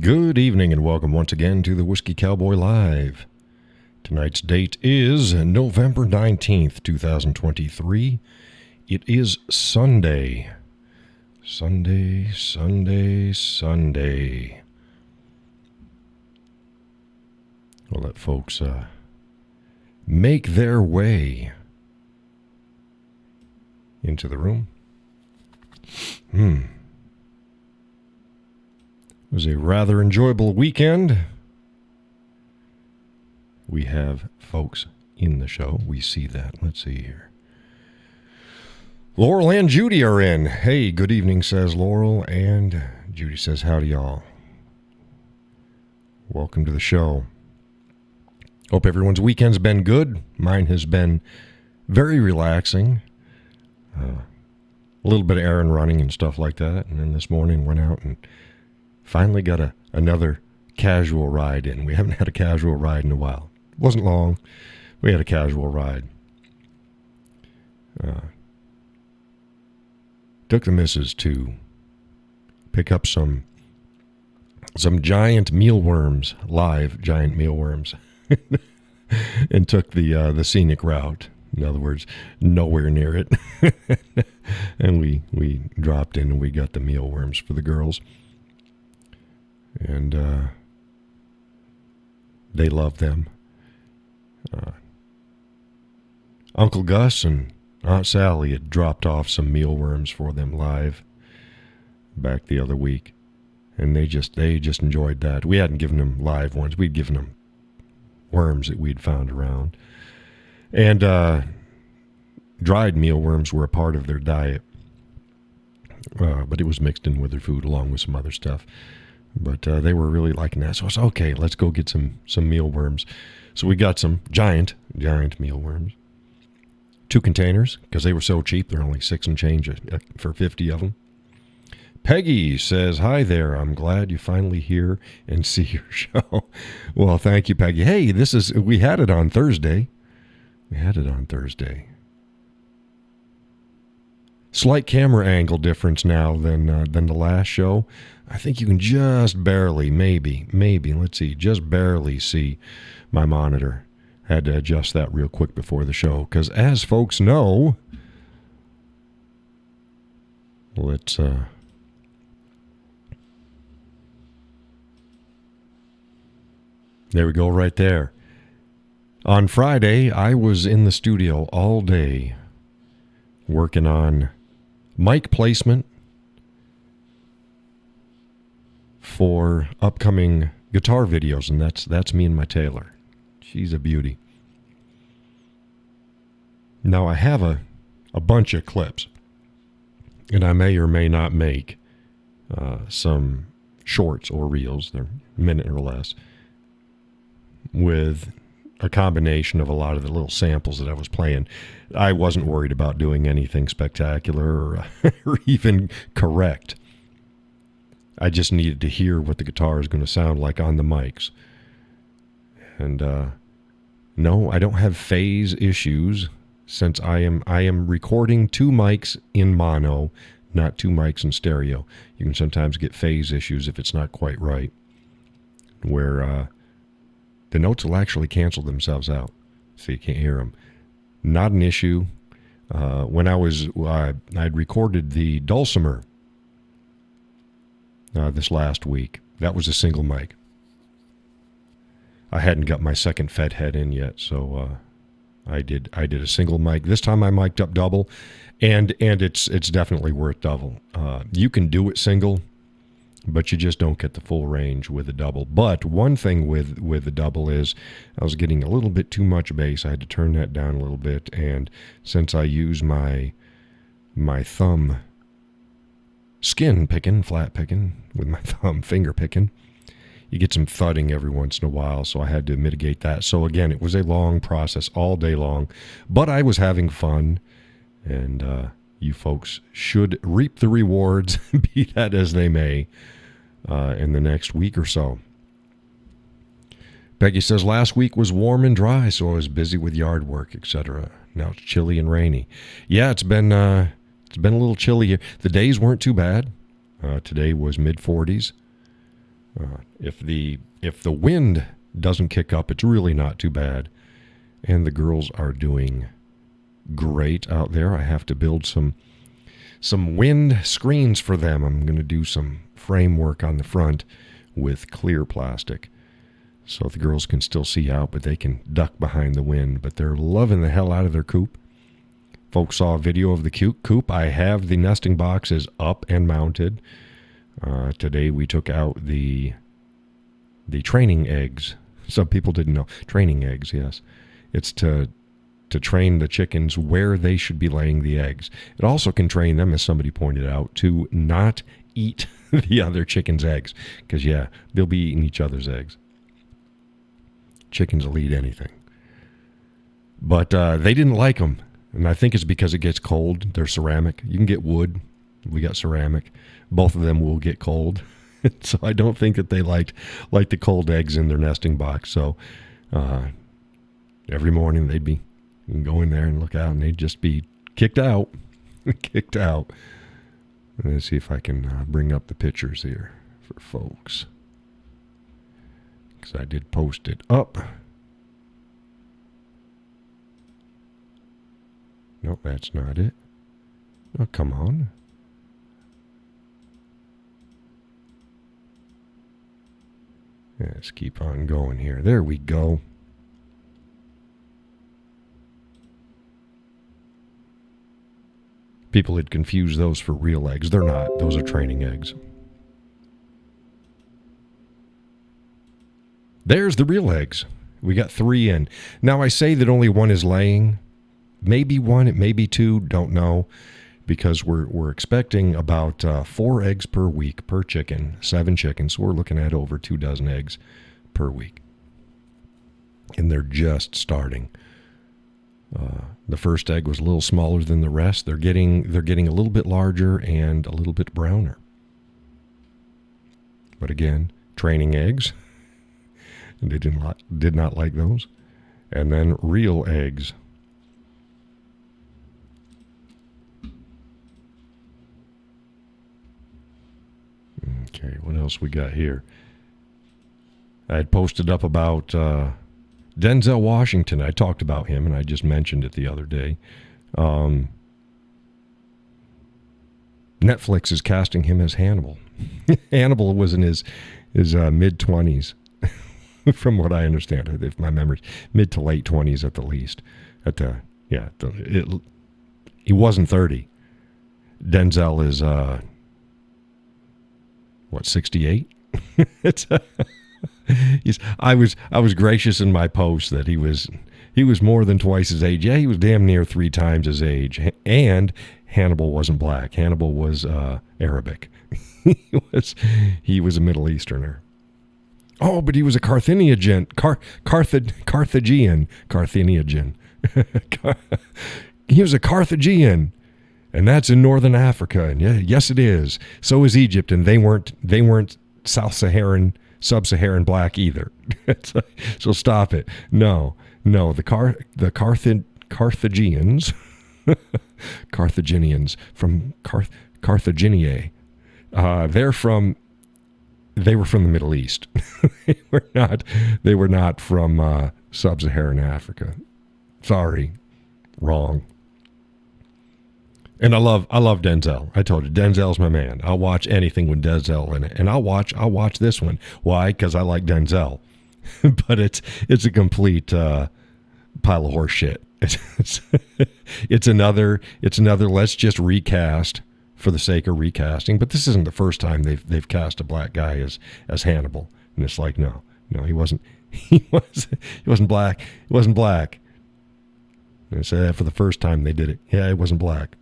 Good evening and welcome once again to the Whiskey Cowboy Live. Tonight's date is November 19th, 2023. It is Sunday. Sunday. We'll let folks make their way into the room. It was a rather enjoyable weekend. We have folks in the show. We see that. Let's see here. Laurel and Judy are in. Hey, good evening, says Laurel, and Judy says, howdy, y'all. Welcome to the show. Hope everyone's weekend's been good. Mine has been very relaxing. A little bit of errand running and stuff like that. And then this morning went out and finally got another casual ride in. We haven't had a casual ride in a while. It wasn't long. We had a casual ride. Took the missus to pick up some giant mealworms, live giant mealworms, and took the scenic route. In other words, nowhere near it. And we dropped in and we got the mealworms for the girls. And they love them. Uncle Gus and Aunt Sally had dropped off some mealworms for them live back the other week. And they just enjoyed that. We hadn't given them live ones. We'd given them worms that we'd found around. And dried mealworms were a part of their diet. But it was mixed in with their food along with some other stuff. But they were really liking that. So I said, okay, let's go get some mealworms. So we got some giant mealworms. 2 containers, because they were so cheap. They're only $6 and change for 50 of them. Peggy says, hi there. I'm glad you finally hear and see your show. Well, thank you, Peggy. Hey, we had it on Thursday. Slight camera angle difference now than the last show. I think you can just barely, maybe, let's see, just barely see my monitor. Had to adjust that real quick before the show, because as folks know, let's, there we go right there. On Friday, I was in the studio all day working on mic placement for upcoming guitar videos, and that's me and my Taylor. She's a beauty. Now I have a bunch of clips, and I may or may not make some shorts or reels, they're a minute or less, with a combination of a lot of the little samples that I was playing. I wasn't worried about doing anything spectacular or even correct. I just needed to hear what the guitar is going to sound like on the mics. And no, I don't have phase issues since I am recording 2 mics in mono, not 2 mics in stereo. You can sometimes get phase issues if it's not quite right, where the notes will actually cancel themselves out, so you can't hear them. Not an issue. When I'd recorded the dulcimer this last week. That was a single mic. I hadn't got my second Fed head in yet, so I did a single mic. This time I mic'd up double, and it's definitely worth double. You can do it single, but you just don't get the full range with a double. But one thing with the double is I was getting a little bit too much bass. I had to turn that down a little bit, and since I use my thumb skin picking, flat picking, with my thumb finger picking, you get some thudding every once in a while, so I had to mitigate that. So again, it was a long process all day long, but I was having fun, and you folks should reap the rewards, be that as they may, in the next week or so. Peggy says, last week was warm and dry, so I was busy with yard work, etc. Now it's chilly and rainy. Yeah, it's been a little chilly here. The days weren't too bad. Today was mid-40s. If the wind doesn't kick up, it's really not too bad. And the girls are doing great out there. I have to build some wind screens for them. I'm going to do some framework on the front with clear plastic so the girls can still see out, but they can duck behind the wind. But they're loving the hell out of their coop. Folks saw a video of the coop. I have the nesting boxes up and mounted. Today we took out the training eggs. Some people didn't know. Training eggs, yes. It's to train the chickens where they should be laying the eggs. It also can train them, as somebody pointed out, to not eat the other chicken's eggs. Because, yeah, they'll be eating each other's eggs. Chickens will eat anything. But they didn't like them. And I think it's because it gets cold. They're ceramic. You can get wood. We got ceramic. Both of them will get cold. So I don't think that they liked the cold eggs in their nesting box. So every morning they'd be go in there and look out, and they'd just be kicked out. Kicked out. Let's see if I can bring up the pictures here for folks. Because I did post it up. Nope, that's not it. Oh, come on. Let's keep on going here. There we go. People had confused those for real eggs. They're not. Those are training eggs. There's the real eggs. We got 3 in. Now, I say that only one is laying. Maybe 1, it may be 2, don't know. Because we're expecting about 4 eggs per week per chicken, 7 chickens. So we're looking at over 2 dozen eggs per week. And they're just starting. The first egg was a little smaller than the rest. They're getting a little bit larger and a little bit browner. But again, training eggs. And they did not like those. And then real eggs. Okay, what else we got here? I had posted up about Denzel Washington. I talked about him, and I just mentioned it the other day. Netflix is casting him as Hannibal. Hannibal was in his mid-20s, from what I understand, if my memory, mid to late 20s at the least. He wasn't 30. Denzel is 68? I was gracious in my post that he was more than twice his age. Yeah, he was damn near 3 times his age. And Hannibal wasn't black. Hannibal was Arabic. he was a Middle Easterner. Oh, but he was a Carthaginian. He was a Carthaginian. And that's in northern Africa. And yes, it is. So is Egypt, and they weren't sub-Saharan black either. So stop it. No. The Carthaginians, Carthaginians from Carthaginiae. They were from the Middle East. They were not from sub-Saharan Africa. Sorry, wrong. And I love Denzel. I told you, Denzel's my man. I'll watch anything with Denzel in it, and I'll watch this one. Why? Because I like Denzel. But it's a complete pile of horse shit. It's another. Let's just recast for the sake of recasting. But this isn't the first time they've cast a black guy as Hannibal, and it's like no, he wasn't. He wasn't black. He wasn't black. And I say that for the first time they did it. Yeah, he wasn't black.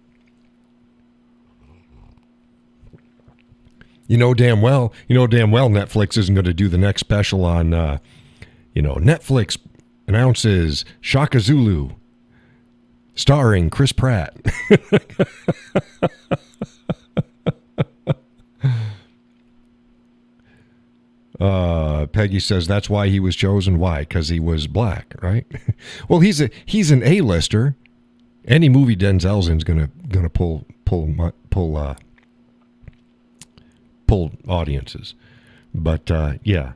You know damn well Netflix isn't going to do the next special on, Netflix announces Shaka Zulu, starring Chris Pratt. Peggy says that's why he was chosen. Why? Because he was black, right? Well, he's an A-lister. Any movie Denzel's in is gonna pull audiences. But yeah,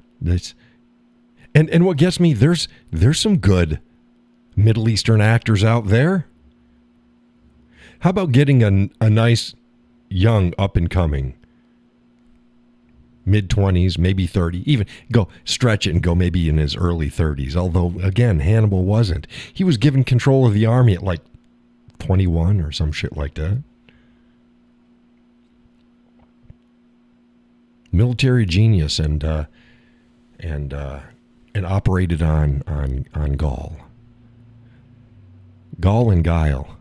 and what gets me, there's some good Middle Eastern actors out there. How about getting a nice young up and coming mid-20s, maybe 30, even go stretch it and go maybe in his early 30s. Although, again, Hannibal wasn't. He was given control of the army at like 21 or some shit like that. Military genius and operated on Gaul. Gaul and guile.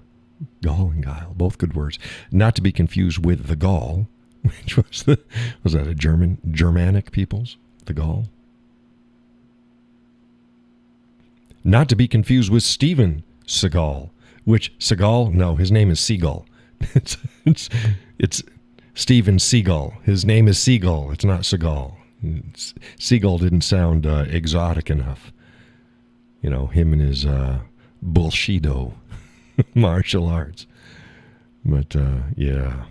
Gaul and guile, both good words. Not to be confused with the Gaul, which was that a Germanic peoples? The Gaul? Not to be confused with Steven Seagal, which Seagal, no, his name is Seagull. It's Steven Seagal. His name is Seagull. It's not Seagal. Seagull didn't sound exotic enough. You know, him and his bullshido martial arts. But yeah.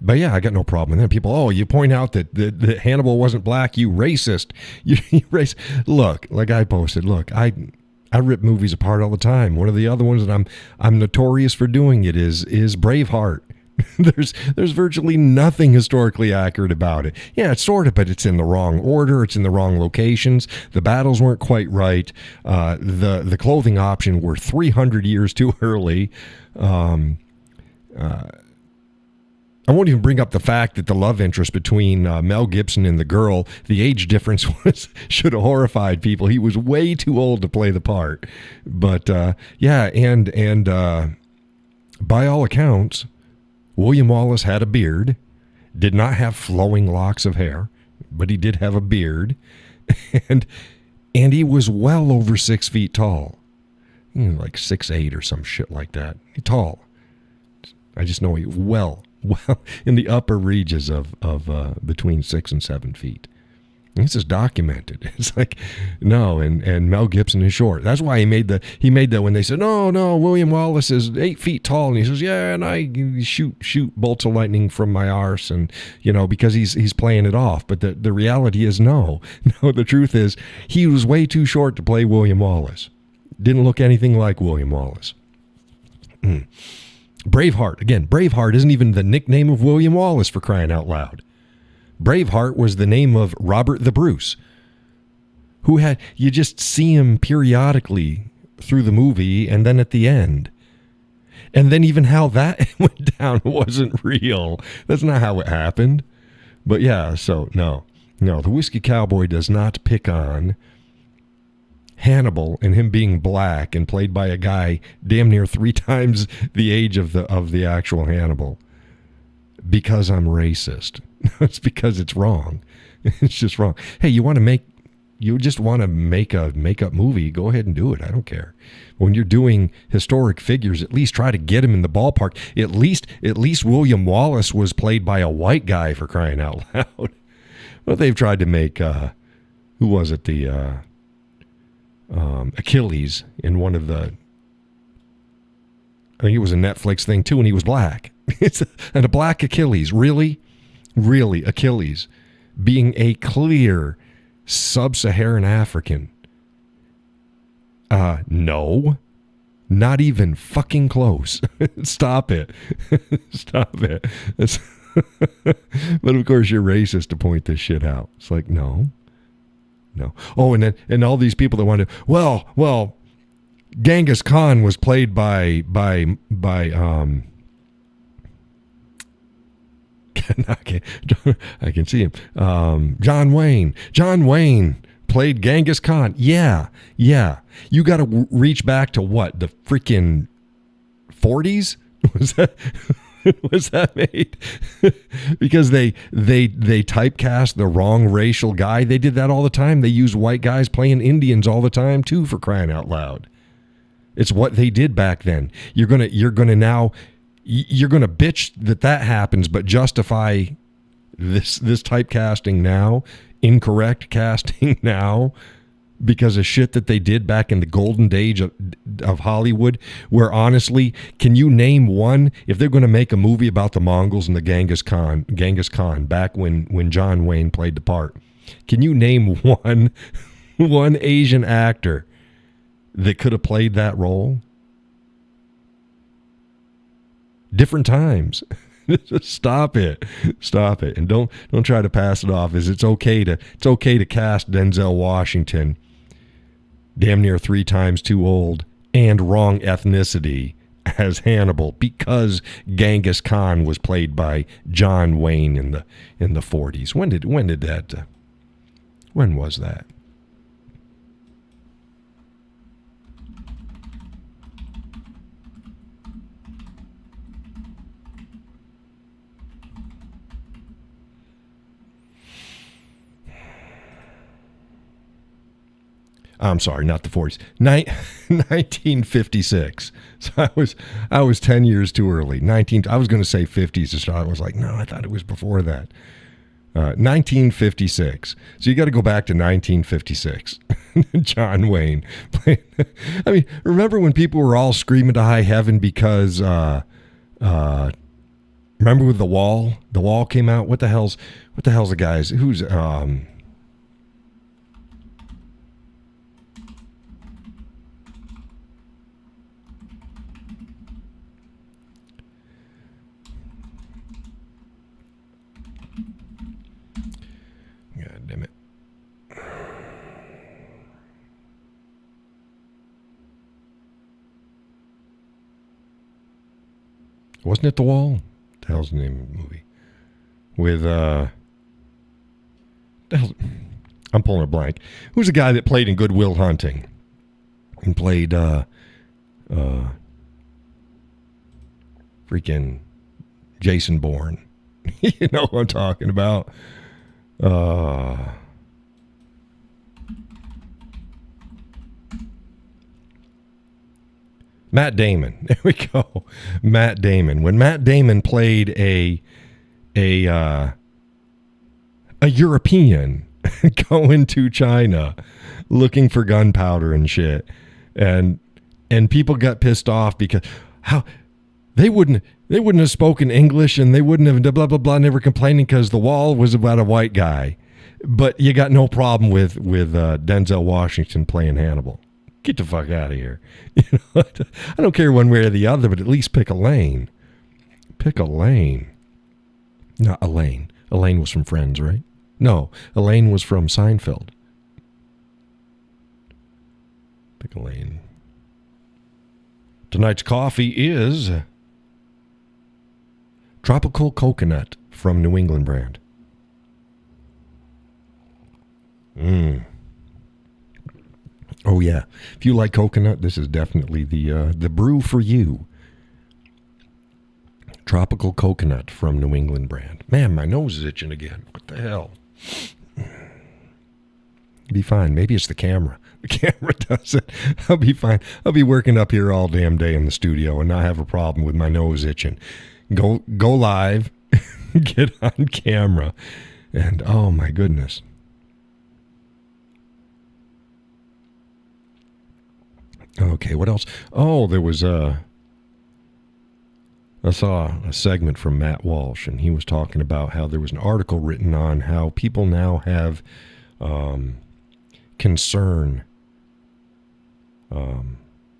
But yeah, I got no problem with that. People, oh, you point out that Hannibal wasn't black, you racist. You racist. Look, like I posted, look, I rip movies apart all the time. One of the other ones that I'm notorious for doing it is Braveheart. There's virtually nothing historically accurate about it. Yeah, it's sort of, but it's in the wrong order. It's in the wrong locations. The battles weren't quite right. The clothing option were 300 years too early. I won't even bring up the fact that the love interest between Mel Gibson and the girl, the age difference should have horrified people. He was way too old to play the part. But yeah, and by all accounts, William Wallace had a beard, did not have flowing locks of hair, but he did have a beard, and he was well over 6 feet tall, like 6'8" or some shit like that. Tall. I just know he well in the upper reaches of between 6 and 7 feet. This is documented. It's like, no, and Mel Gibson is short. That's why he made the when they said, no, William Wallace is 8 feet tall, and he says, yeah, and I shoot bolts of lightning from my arse, and because he's playing it off. But the reality is no. The truth is he was way too short to play William Wallace. Didn't look anything like William Wallace. Braveheart. Again, Braveheart isn't even the nickname of William Wallace, for crying out loud. Braveheart was the name of Robert the Bruce, who you just see him periodically through the movie and then at the end. And then even how that went down wasn't real. That's not how it happened. But yeah, so no, the Whiskey Cowboy does not pick on Hannibal and him being black and played by a guy damn near 3 times the age of the actual Hannibal because I'm racist. It's because it's wrong. It's just wrong. Hey, you just want to make a makeup movie, go ahead and do it. I don't care. When you're doing historic figures, at least try to get him in the ballpark. At least William Wallace was played by a white guy, for crying out loud. Well, they've tried to make who was it? The Achilles in one of the, I think it was a Netflix thing too, and he was black. And a black Achilles, really, Achilles being a clear sub-Saharan African. No, not even fucking close. Stop it. Stop it. But of course you're racist to point this shit out. It's like, no. Oh, and all these people that want to, well, Genghis Khan was played by I can see him. John Wayne. John Wayne played Genghis Khan. Yeah. You got to reach back to what? The freaking 40s? Was that made? Because they typecast the wrong racial guy. They did that all the time. They used white guys playing Indians all the time too, for crying out loud. It's what they did back then. You're gonna bitch that happens, but justify this typecasting now, incorrect casting now, because of shit that they did back in the golden age of Hollywood, where honestly, can you name one, if they're going to make a movie about the Mongols and the Genghis Khan back when John Wayne played the part, can you name one Asian actor that could have played that role? Different times. Stop it, and don't try to pass it off as it's okay to cast Denzel Washington, damn near 3 times too old and wrong ethnicity, as Hannibal because Genghis Khan was played by John Wayne in the 40s. When was that? I'm sorry, not the 40s. 1956. So I was 10 years too early. I was going to say 50s to start. I was like, no, I thought it was before that. 1956. So you got to go back to 1956. John Wayne. I mean, remember when people were all screaming to high heaven because remember with The Wall? The Wall came out. What the hell's the guys? Who's damn it. Wasn't it The Wall? What the hell's the name of the movie? With I'm pulling a blank. Who's the guy that played in Good Will Hunting? And played freaking Jason Bourne. You know what I'm talking about? Matt Damon. There we go. Matt Damon. When Matt Damon played a European going to China looking for gunpowder and shit, and people got pissed off because how they wouldn't have spoken English and they wouldn't have blah blah blah, never complaining because The Wall was about a white guy, but you got no problem with Denzel Washington playing Hannibal. Get the fuck out of here. You know, I don't care one way or the other, but at least pick a lane. Pick a lane. Not Elaine. Elaine was from Friends, right? No, Elaine was from Seinfeld. Pick a lane. Tonight's coffee is Tropical Coconut from New England brand. Oh yeah, if you like coconut, this is definitely the brew for you. Tropical Coconut from New England brand. Man, my nose is itching again. What the hell? Be fine. Maybe it's the camera. The camera does it. I'll be fine. I'll be working up here all damn day in the studio and not have a problem with my nose itching. Go live, get on camera, and oh my goodness. Okay, what else? Oh, there was I saw a segment from Matt Walsh, and he was talking about how there was an article written on how people now have concern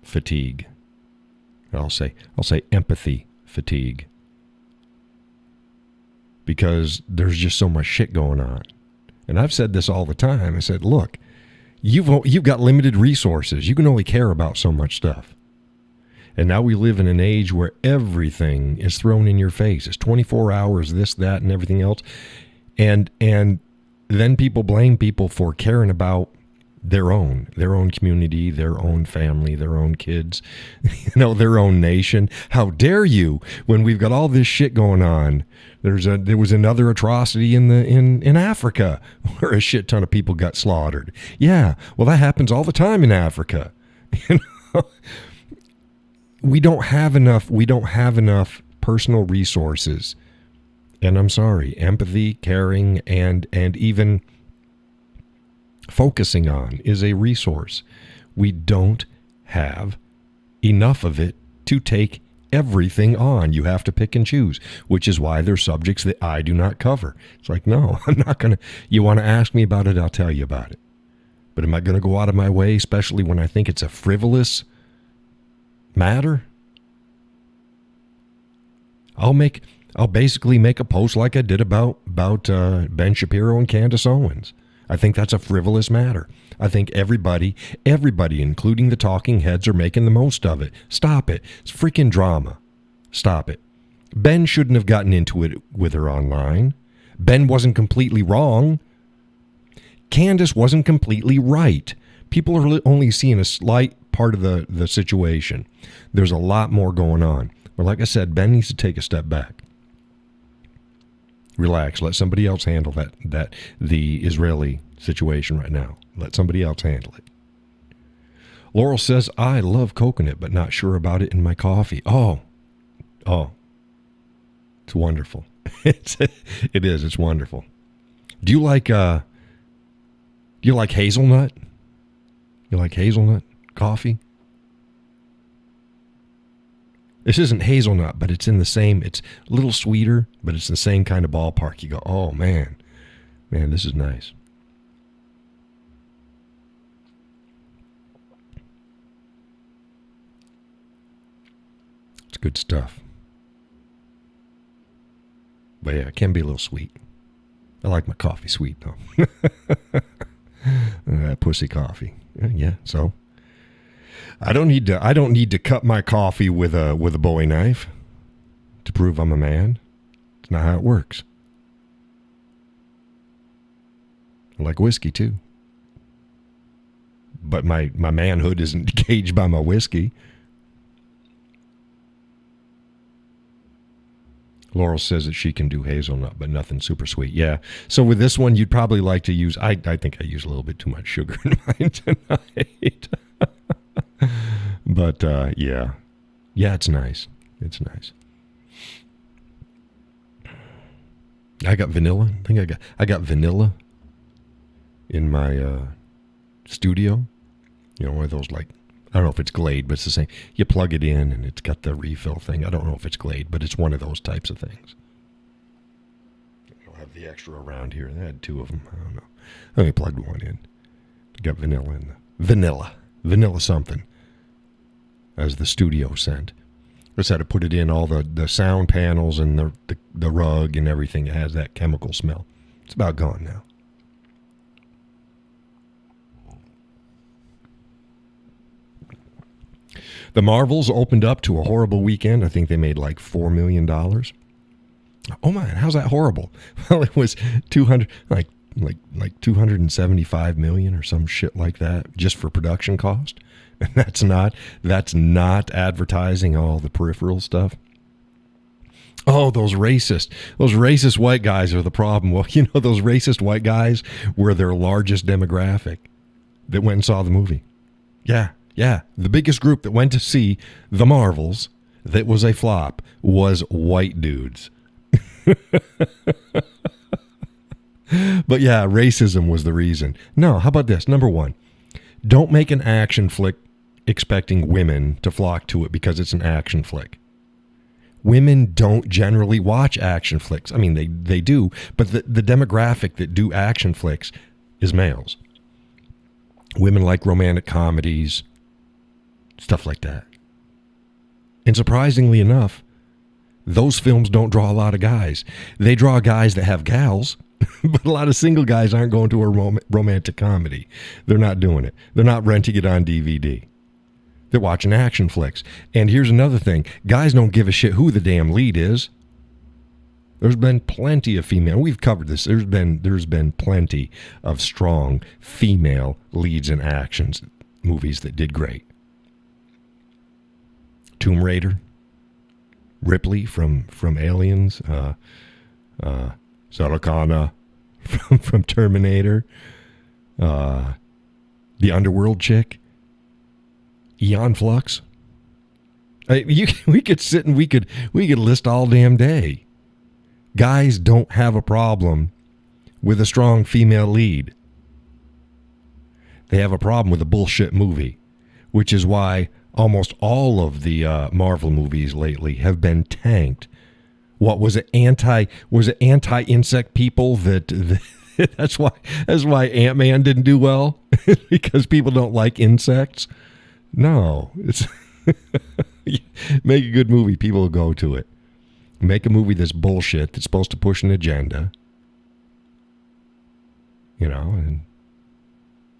fatigue. I'll say empathy fatigue, because there's just so much shit going on. And I've said this all the time. I said, look, you've got limited resources. You can only care about so much stuff. And now we live in an age where everything is thrown in your face. It's 24 hours, this, that, and everything else. And then people blame people for caring about their own community, their own family, their own kids, their own nation. How dare you, when we've got all this shit going on? There was another atrocity in Africa where a shit ton of people got slaughtered. Yeah, well, that happens all the time in Africa. We don't have enough personal resources, and I'm sorry, empathy, caring, and even focusing on is a resource. We don't have enough of it to take everything on. You have to pick and choose, which is why there's subjects that I do not cover. It's like, no, I'm not going to. You want to ask me about it, I'll tell you about it. But am I going to go out of my way, especially when I think it's a frivolous matter? I'll basically make a post like I did about Ben Shapiro and Candace Owens. I think that's a frivolous matter. I think everybody, including the talking heads, are making the most of it. Stop it. It's freaking drama. Stop it. Ben shouldn't have gotten into it with her online. Ben wasn't completely wrong. Candace wasn't completely right. People are only seeing a slight part of the situation. There's a lot more going on. But like I said, Ben needs to take a step back. Relax. Let somebody else handle the Israeli situation right now. Let somebody else handle it. Laurel says, I love coconut, but not sure about it in my coffee. Oh. It's wonderful. It is. It's wonderful. Do you like hazelnut? You like hazelnut coffee? This isn't hazelnut, but it's in the same, it's a little sweeter, but it's the same kind of ballpark. You go, oh, man, this is nice. It's good stuff. But yeah, it can be a little sweet. I like my coffee sweet, though. That pussy coffee. Yeah, so I don't need to cut my coffee with a Bowie knife to prove I'm a man. It's not how it works. I like whiskey too. But my manhood isn't gauged by my whiskey. Laurel says that she can do hazelnut, but nothing super sweet. Yeah. So with this one, you'd probably like to use, I think I use a little bit too much sugar in mine tonight. But yeah, it's nice. It's nice. I got vanilla. I think I got vanilla in my studio. You know, one of those, like, I don't know if it's Glade, but it's the same. You plug it in and it's got the refill thing. I don't know if it's Glade, but it's one of those types of things. I don't have the extra around here. I had two of them. I don't know. I only plugged one in. Got vanilla in the vanilla something as the studio scent. Just had to put it in all the sound panels and the rug and everything. It has that chemical smell. It's about gone now. The Marvels opened up to a horrible weekend. I think they made like $4 million. Oh man, how's that horrible? Well, it was 200, like 275 million or some shit like that, just for production cost. And that's not advertising all the peripheral stuff. Oh, those racist white guys are the problem. Well, you know, those racist white guys were their largest demographic that went and saw the movie. Yeah. The biggest group that went to see The Marvels that was a flop was white dudes. But yeah, racism was the reason. No, how about this? Number one, don't make an action flick expecting women to flock to it because it's an action flick. Women don't generally watch action flicks. I mean, they do, but the demographic that do action flicks is males. Women like romantic comedies, stuff like that. And surprisingly enough, those films don't draw a lot of guys. They draw guys that have gals, but a lot of single guys aren't going to a romantic comedy. They're not doing it. They're not renting it on DVD. They're watching action flicks. And here's another thing. Guys don't give a shit who the damn lead is. There's been plenty of female. We've covered this. There's been plenty of strong female leads in actions movies that did great. Tomb Raider, Ripley from Aliens, Sarah Connor from Terminator, the Underworld chick, Aeon Flux. We could sit and we could list all damn day. Guys don't have a problem with a strong female lead. They have a problem with a bullshit movie, which is why almost all of the Marvel movies lately have been tanked. What was it? Anti-insect people that that's why Ant-Man didn't do well because people don't like insects. No, it's make a good movie, people will go to it. Make a movie that's bullshit that's supposed to push an agenda. And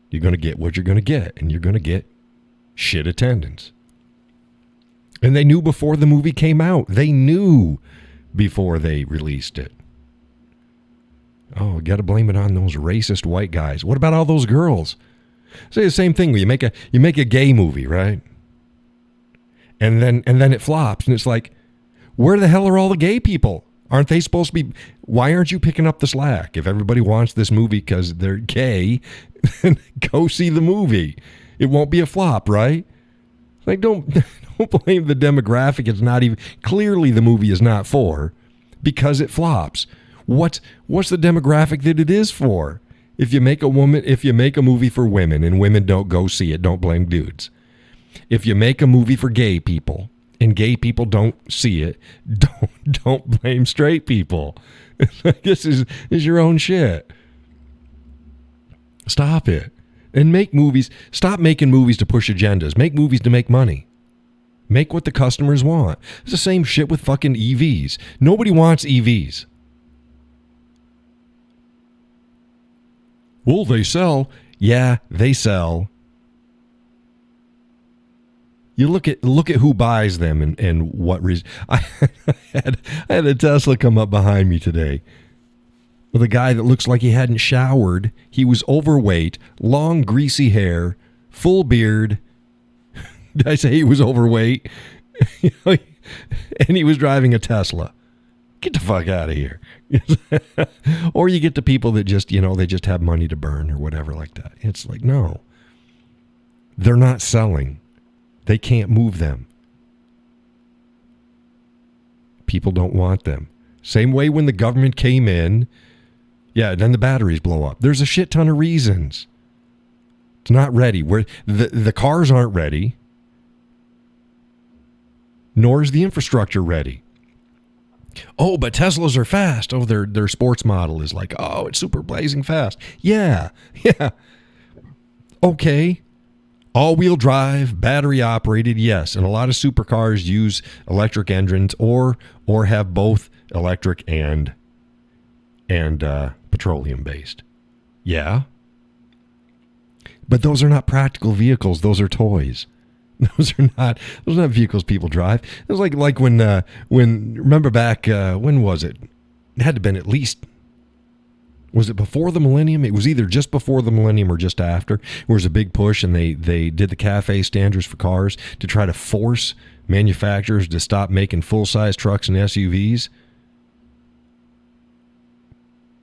you're going to get what you're going to get, and you're going to get shit attendance. And they knew before the movie came out. They knew before they released it. Oh, got to blame it on those racist white guys. What about all those girls? Say the same thing. You make a gay movie, right? And then it flops, and it's like, where the hell are all the gay people? Aren't they supposed to be? Why aren't you picking up the slack? If everybody wants this movie because they're gay, then go see the movie. It won't be a flop, right? Like, don't blame the demographic. It's not even clearly the movie is not for because it flops. What's the demographic that it is for? If you make a movie for women and women don't go see it, don't blame dudes. If you make a movie for gay people and gay people don't see it, don't blame straight people. This is your own shit. Stop it. And make movies. Stop making movies to push agendas. Make movies to make money. Make what the customers want. It's the same shit with fucking EVs. Nobody wants EVs. Well, they sell. Yeah, they sell. You look at who buys them and what reason. I had a Tesla come up behind me today with a guy that looks like he hadn't showered. He was overweight, long greasy hair, full beard. Did I say he was overweight? And he was driving a Tesla. Get the fuck out of here. Or you get the people that just, they just have money to burn or whatever like that. It's like, no. They're not selling. They can't move them. People don't want them. Same way when the government came in, then the batteries blow up. There's a shit ton of reasons. It's not ready. The cars aren't ready, nor is the infrastructure ready. Oh, but Teslas are fast. Oh, their sports model is like, oh, it's super blazing fast. Yeah. Okay. All-wheel drive, battery operated, yes. And a lot of supercars use electric engines or have both electric and petroleum based. Yeah. But those are not practical vehicles. Those are toys. Those are not vehicles people drive. It was like when remember back, when was it? It had to have been at least, was it before the millennium? It was either just before the millennium or just after. There was a big push, and they did the CAFE standards for cars to try to force manufacturers to stop making full-size trucks and SUVs.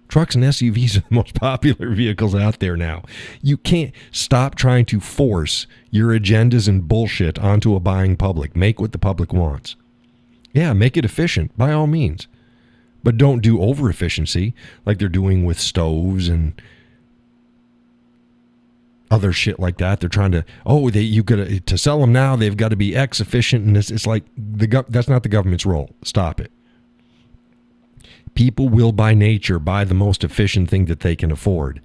Trucks and SUVs are the most popular vehicles out there now. You can't stop trying to force your agendas and bullshit onto a buying public. Make what the public wants. Yeah, make it efficient, by all means. But don't do over-efficiency like they're doing with stoves and other shit like that. They're trying to, to sell them now, they've got to be X efficient, and it's like, that's not the government's role. Stop it. People will, by nature, buy the most efficient thing that they can afford.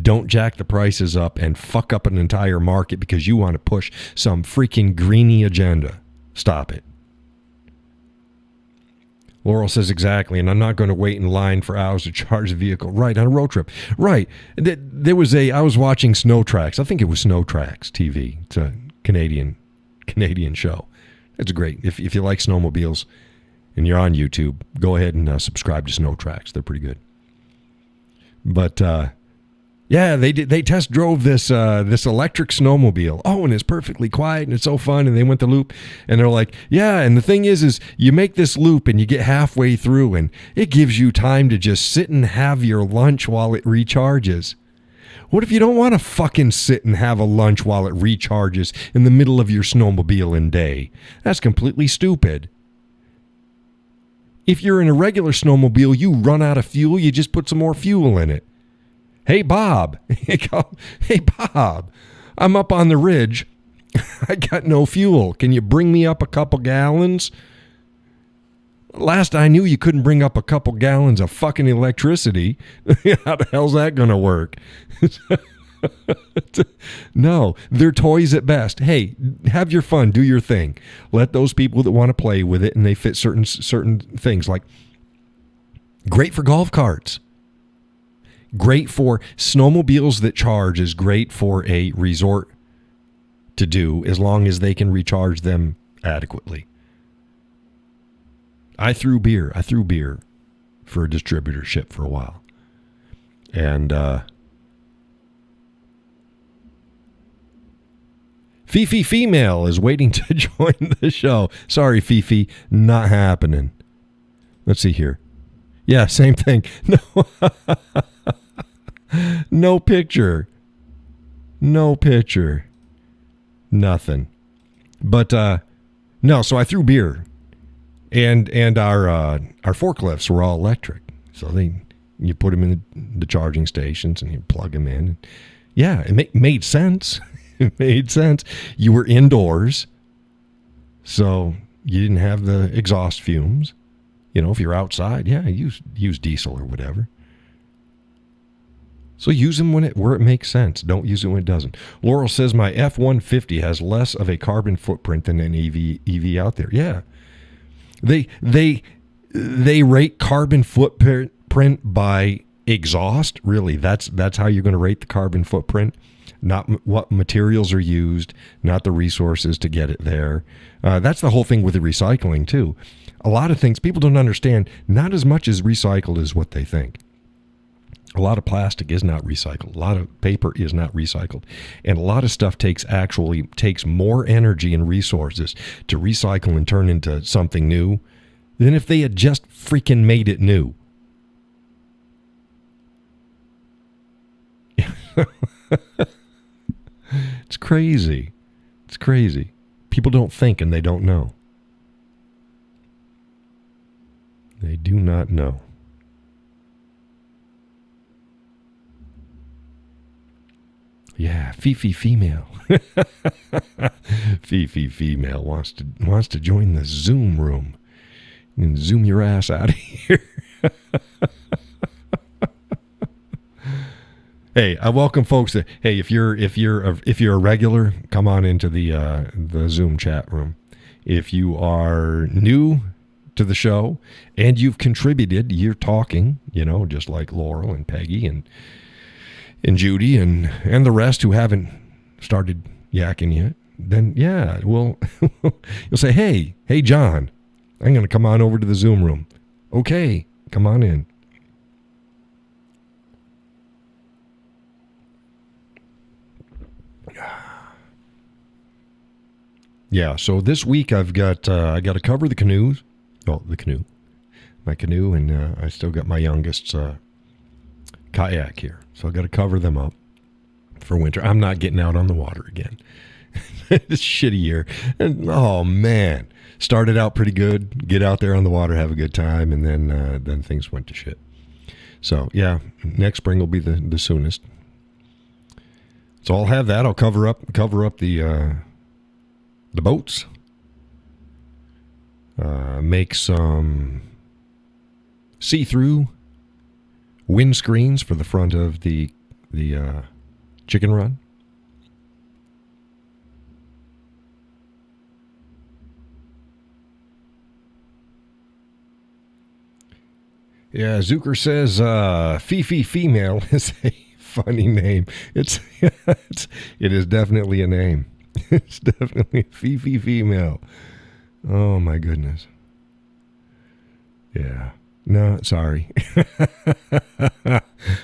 Don't jack the prices up and fuck up an entire market because you want to push some freaking greenie agenda. Stop it. Laurel says exactly, and I'm not going to wait in line for hours to charge the vehicle. Right, on a road trip. Right. I was watching Snow Tracks. I think it was Snow Tracks TV. It's a Canadian show. It's great. If you like snowmobiles and you're on YouTube, go ahead and subscribe to Snow Tracks. They're pretty good. But they test drove this electric snowmobile. Oh, and it's perfectly quiet and it's so fun. And they went the loop, and they're like, yeah. And the thing is you make this loop and you get halfway through, and it gives you time to just sit and have your lunch while it recharges. What if you don't want to fucking sit and have a lunch while it recharges in the middle of your snowmobiling day? That's completely stupid. If you're in a regular snowmobile, you run out of fuel, you just put some more fuel in it. Hey, Bob. Hey, Bob. I'm up on the ridge. I got no fuel. Can you bring me up a couple gallons? Last I knew, you couldn't bring up a couple gallons of fucking electricity. How the hell's that going to work? No, they're toys at best. Hey, have your fun. Do your thing. Let those people that want to play with it and they fit certain things. Like, great for golf carts. Great for snowmobiles that charge is great for a resort to do as long as they can recharge them adequately. I threw beer for a distributorship for a while. And Fifi Female is waiting to join the show. Sorry, Fifi, not happening. Let's see here. Yeah, same thing. No, no picture. No picture. Nothing. But no, so I threw beer. And our forklifts were all electric. So you put them in the charging stations and you plug them in. Yeah, it made sense. It made sense. You were indoors, so you didn't have the exhaust fumes. You know, if you're outside, yeah, use diesel or whatever. So use them where it makes sense. Don't use it when it doesn't. Laurel says my F-150 has less of a carbon footprint than an EV out there. Yeah. They rate carbon footprint by exhaust. Really, that's how you're going to rate the carbon footprint. Not what materials are used, not the resources to get it there. That's the whole thing with the recycling too. A lot of things people don't understand. Not as much is recycled as what they think. A lot of plastic is not recycled. A lot of paper is not recycled. And a lot of stuff takes more energy and resources to recycle and turn into something new than if they had just freaking made it new. It's crazy. It's crazy. People don't think and they don't know. They do not know. Yeah, Fifi Female. Fifi Female wants to join the Zoom room. You can Zoom your ass out of here. Hey, I welcome folks that, hey, if you're a regular, come on into the Zoom chat room. If you are new to the show and you've contributed, you're talking, just like Laurel and Peggy and Judy and the rest who haven't started yakking yet, then yeah, well, you'll say, hey, John, I'm going to come on over to the Zoom room. Okay, come on in. Yeah, so this week I got to cover the canoes. Oh, my canoe, and I still got my youngest's kayak here. So I got to cover them up for winter. I'm not getting out on the water again. This shitty year. And oh man, started out pretty good. Get out there on the water, have a good time, and then things went to shit. So yeah, next spring will be the soonest. So I'll have that. I'll cover up the boats. Make some see-through windscreens for the front of the chicken run. Yeah, Zucker says Fifi Female is a funny name. It is definitely a name. It's definitely Fifi Female. Oh my goodness. Yeah. No, sorry.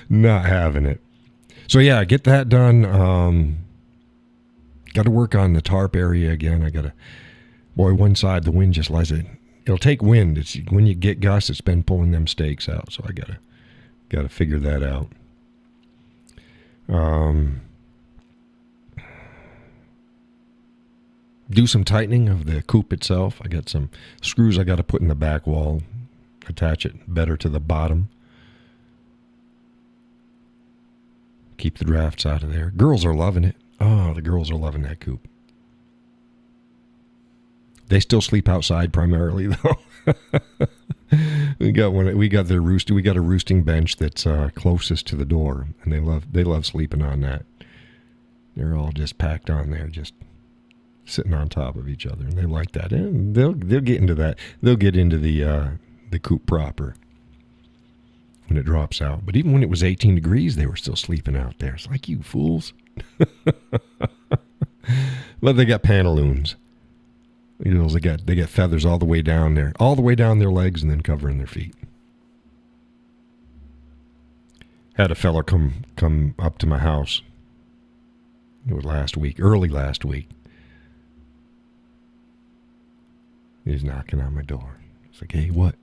Not having it. So yeah, get that done. Got to work on the tarp area again. One side, the wind just lies it. It'll take wind. It's when you get gusts, it's been pulling them stakes out. So I gotta figure that out. Do some tightening of the coop itself. I got some screws I got to put in the back wall. Attach it better to the bottom. Keep the drafts out of there. Girls are loving it. Oh, the girls are loving that coop. They still sleep outside primarily, though. We got a roosting bench that's closest to the door, and they love sleeping on that. They're all just packed on there, just sitting on top of each other, and they like that. And they'll get into that. They'll get into the coop proper when it drops out. But even when it was 18 degrees, they were still sleeping out there. It's like, you fools. But they got pantaloons. You know, they got feathers all the way down there, all the way down their legs, and then covering their feet. Had a fella come up to my house. It was early last week. He's knocking on my door. It's like, hey, what?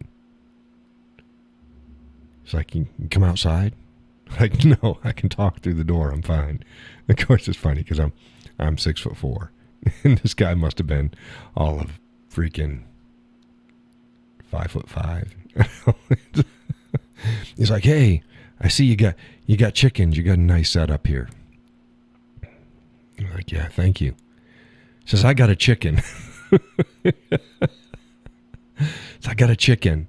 It's like, you can come outside? Like, no, I can talk through the door. I'm fine. Of course, it's funny because I'm 6'4", and this guy must have been all of freaking 5'5". He's like, hey, I see you got chickens. You got a nice setup here. I'm like, yeah, thank you. He says, I got a chicken. So I got a chicken,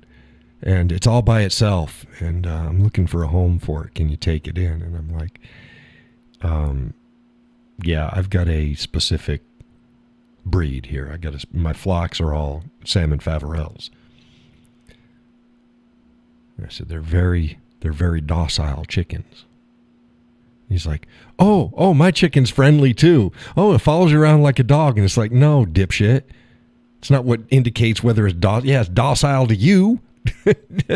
and it's all by itself, and I'm looking for a home for it. Can you take it in? And I'm like, yeah, I've got a specific breed here. My flocks are all salmon faverels. I said, they're very docile chickens. He's like, oh, my chicken's friendly too. Oh, it follows you around like a dog. And it's like, no, dipshit. It's not what indicates whether it's docile. Yeah, it's docile to you. It's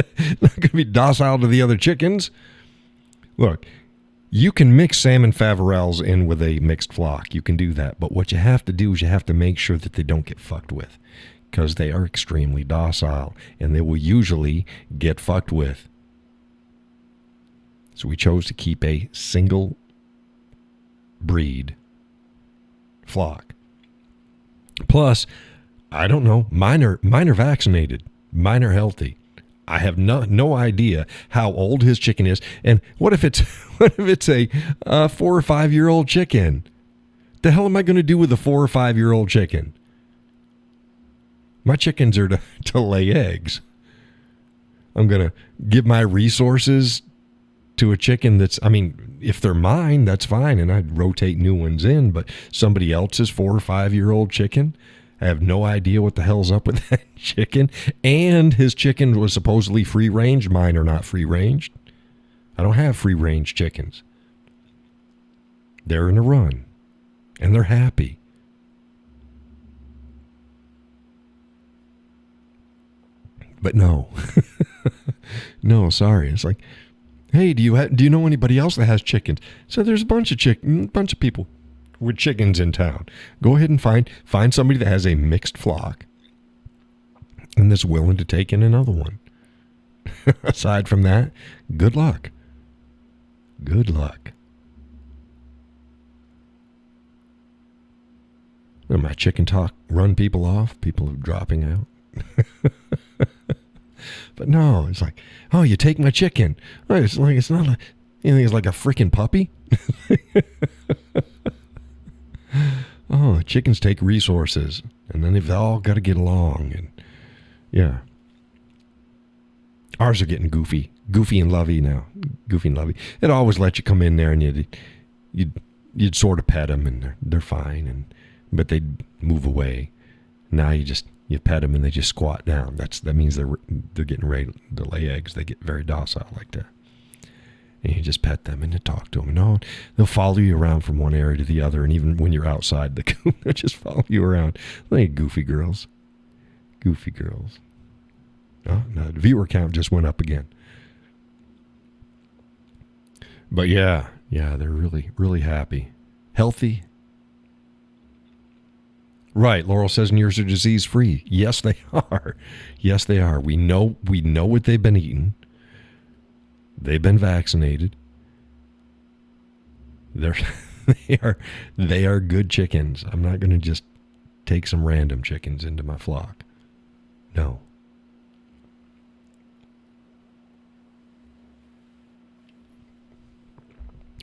not going to be docile to the other chickens. Look, you can mix salmon faverels in with a mixed flock. You can do that. But what you have to do is you have to make sure that they don't get fucked with, because they are extremely docile, and they will usually get fucked with. So we chose to keep a single breed flock. Plus, I don't know, mine are vaccinated. Mine are healthy. I have no idea how old his chicken is. And what if it's a 4 or 5 year old chicken? The hell am I going to do with a 4 or 5 year old chicken? My chickens are to lay eggs. I'm going to give my resources to a chicken if they're mine, that's fine, and I'd rotate new ones in, but somebody else's 4 or 5 year old chicken, I have no idea what the hell's up with that chicken. And his chicken was supposedly free range. Mine are not free ranged. I don't have free range chickens. They're in a run, and they're happy. But no, no, sorry. It's like, hey, do you know anybody else that has chickens? So there's a bunch of people with chickens in town. Go ahead and find somebody that has a mixed flock and that's willing to take in another one. Aside from that, good luck. Good luck. Well, my chicken talk run people off. People are dropping out. But no, it's like, oh, you take my chicken. Oh, it's not anything. It's like a freaking puppy. Oh, chickens take resources, and then they've all got to get along, and yeah. Ours are getting goofy and lovey now. Goofy and lovey. It always let you come in there, and you'd sort of pet them, and they're fine, but they'd move away. Now you pet them, and they just squat down. That means they're getting ready to lay eggs. They get very docile like that. And you just pet them and you talk to them. No, they'll follow you around from one area to the other. And even when you're outside the coop, they'll just follow you around. Like goofy girls. Goofy girls. Oh, no, the viewer count just went up again. But yeah, they're really, really happy. Healthy. Right, Laurel says, and yours are disease-free. Yes, they are. Yes, they are. We know what they've been eating. They've been vaccinated. They are good chickens. I'm not going to just take some random chickens into my flock. No.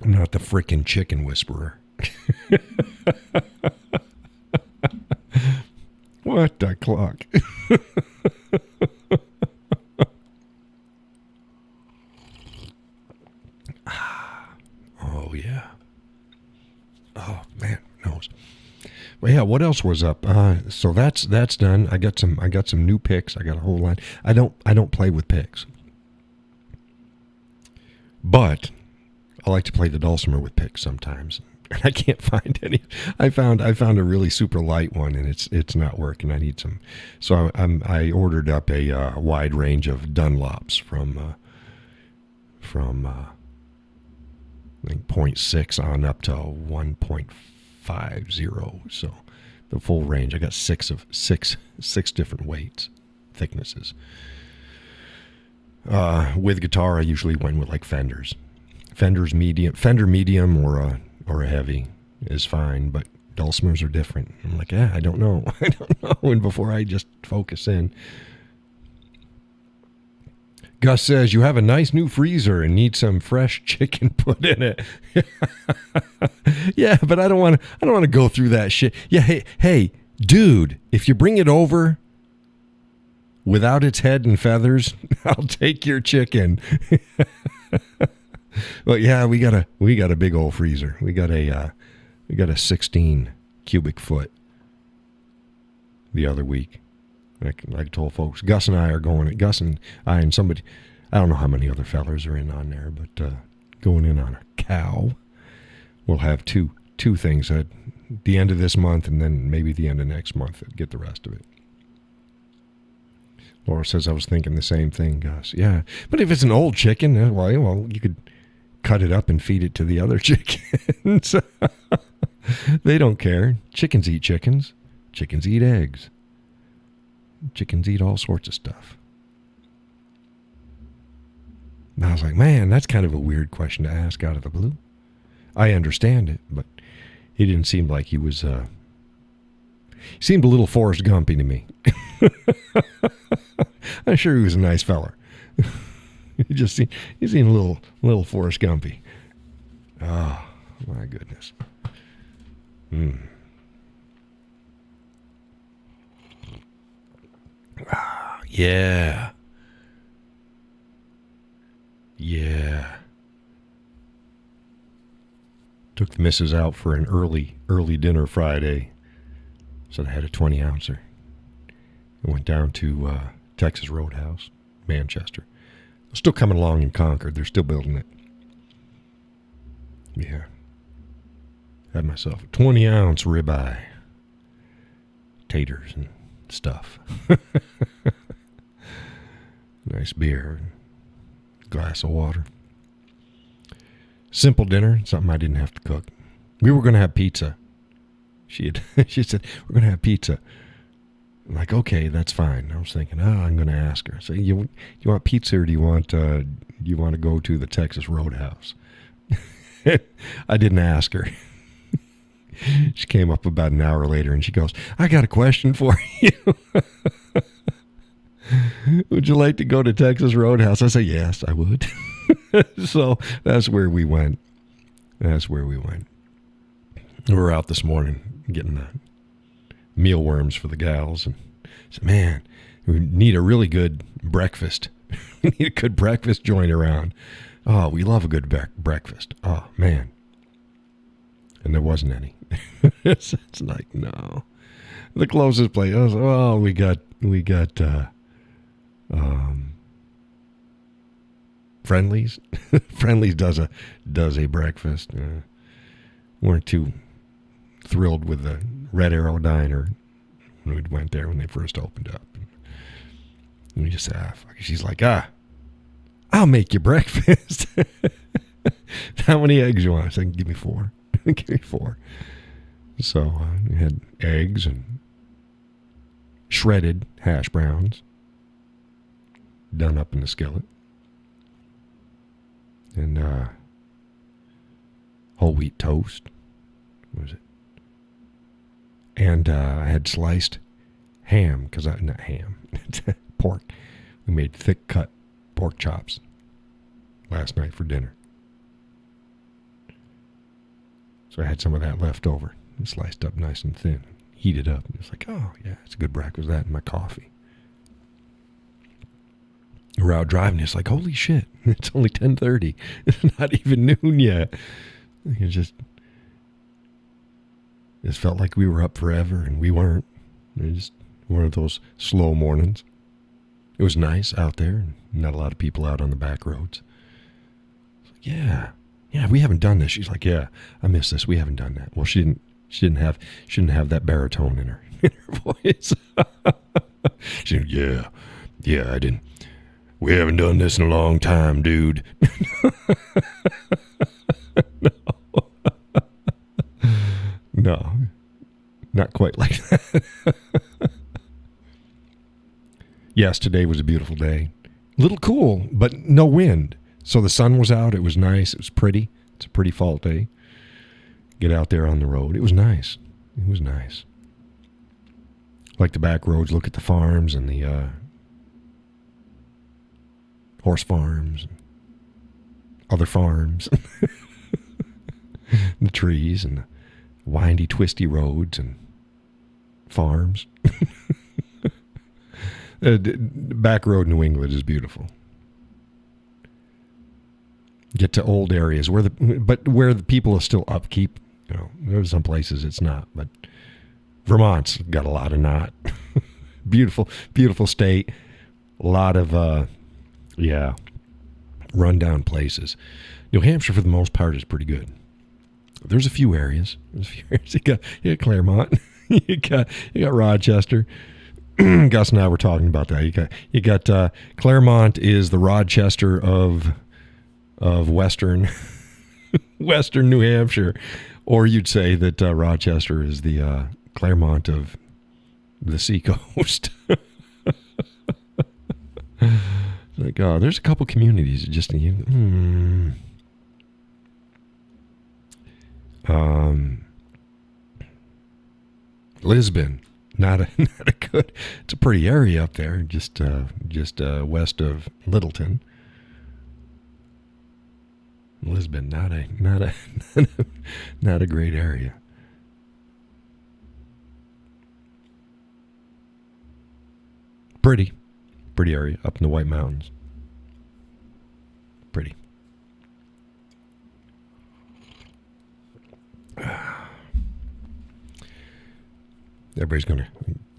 I'm not the frickin' chicken whisperer. What the clock? Oh yeah. Oh man, nose. Well, yeah. What else was up? So that's done. I got some new picks. I got a whole line. I don't play with picks, but I like to play the dulcimer with picks sometimes. And I can't find any. I found a really super light one, and it's not working. I need some. So I ordered up a wide range of Dunlops from I think 0.6 on up to 1.50. So the full range. I got six different weights, thicknesses. With guitar, I usually went with like Fenders medium or a heavy is fine, but dulcimers are different. I'm like, I don't know. I don't know. And before I just focus in. Gus says, you have a nice new freezer and need some fresh chicken put in it. Yeah, but I don't want to go through that shit. Yeah, hey, dude, if you bring it over without its head and feathers, I'll take your chicken. Well, yeah, we got a big old freezer. We got a 16 cubic foot the other week. Like I told folks, Gus and I and somebody, I don't know how many other fellers are in on there, but going in on a cow. We'll have two things at the end of this month and then maybe the end of next month and get the rest of it. Laura says, I was thinking the same thing, Gus. Yeah, but if it's an old chicken, well, you could cut it up and feed it to the other chickens. They don't care. Chickens eat chickens. Chickens eat eggs. Chickens eat all sorts of stuff. And I was like, man, that's kind of a weird question to ask out of the blue. I understand it, but he didn't seem like he was, he seemed a little Forrest Gumpy to me. I'm sure he was a nice feller. He seemed a little Forrest Gumpy. Oh, my goodness. Yeah. Yeah. Took the missus out for an early dinner Friday. So I had a 20-ouncer. I went down to Texas Roadhouse, Manchester. Still coming along in Concord. They're still building it. Yeah. Had myself a 20-ounce ribeye. Taters and stuff. Nice beer. Glass of water. Simple dinner. Something I didn't have to cook. We were going to have pizza. She said, we're going to have pizza. I'm like, okay, that's fine. I was thinking, I'm going to ask her. So you want pizza or do you want to go to the Texas Roadhouse? I didn't ask her. She came up about an hour later and she goes, I got a question for you. Would you like to go to Texas Roadhouse? I said, yes, I would. So that's where we went. We were out this morning getting the mealworms for the gals. And I said, man, we need a really good breakfast. We need a good breakfast joint around. Oh, we love a good breakfast. Oh, man. And there wasn't any. It's like, no. The closest place, we got Friendly's. Friendly's does a breakfast. Weren't too thrilled with the Red Arrow Diner when we went there when they first opened up. And we just said, she's like, I'll make you breakfast. How many eggs you want? I said, give me 4. Give me 4. So we had eggs and shredded hash browns done up in the skillet. And whole wheat toast. What was it? And I had sliced ham, not ham, pork. We made thick cut pork chops last night for dinner. So I had some of that left over, sliced up nice and thin, heated up. It's like, oh, yeah, it's a good breakfast, that and my coffee. We're out driving. It's like, holy shit, it's only 10:30. It's not even noon yet. It felt like we were up forever, and we weren't. It was just one of those slow mornings. It was nice out there, and not a lot of people out on the back roads. Yeah, we haven't done this. She's like, yeah, I miss this. We haven't done that. Well, she didn't have that baritone in her voice. She said, yeah, I didn't. We haven't done this in a long time, dude. No, not quite like that. Yes, today was a beautiful day. A little cool, but no wind. So the sun was out. It was nice. It was pretty. It's a pretty fall day. Get out there on the road. It was nice. It was nice. Like the back roads, look at the farms and the horse farms, and other farms, the trees and the windy, twisty roads and farms. Back road New England is beautiful. Get to old areas where the people are still upkeep. You know, there's some places it's not, but Vermont's got a lot of not. Beautiful, beautiful state. A lot of rundown places. New Hampshire, for the most part, is pretty good. There's a few areas. You got Claremont. you got Rochester. Gus and I were talking about that. You got Claremont is the Rochester of western New Hampshire, or you'd say that Rochester is the Claremont of the seacoast. Like, there's a couple communities that just Lisbon, not a good. It's a pretty area up there, just west of Littleton. Lisbon, not a great area. Pretty area up in the White Mountains. Pretty. Everybody's gonna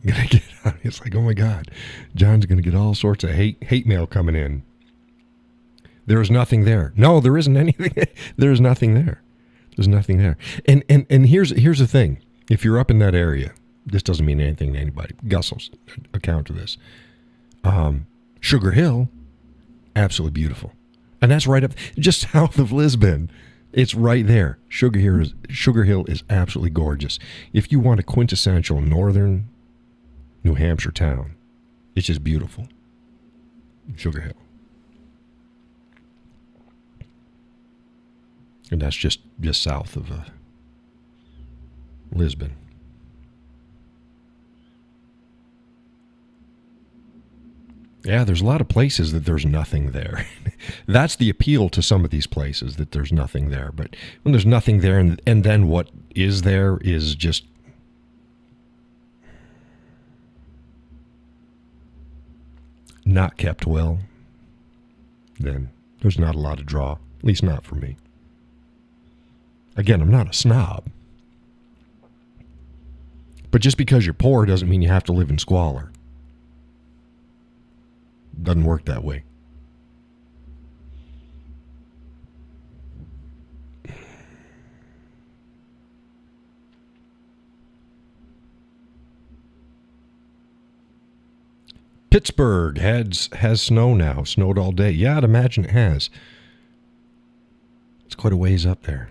get out. It's like, oh my God, John's gonna get all sorts of hate mail coming in. There is nothing there. No, there isn't anything. There's nothing there. There's nothing there. And here's the thing. If you're up in that area, this doesn't mean anything to anybody. Gus will account to this. Sugar Hill, absolutely beautiful. And that's right up just south of Lisbon. It's right there. Sugar Hill is absolutely gorgeous. If you want a quintessential northern New Hampshire town, it's just beautiful. Sugar Hill. And that's just south of Lisbon. Yeah, there's a lot of places that there's nothing there. That's the appeal to some of these places, that there's nothing there. But when there's nothing there, and then what is there is just not kept well, then there's not a lot of draw, at least not for me. Again, I'm not a snob. But just because you're poor doesn't mean you have to live in squalor. Doesn't work that way. Pittsburgh has snow now. Snowed all day. Yeah, I'd imagine it has. It's quite a ways up there.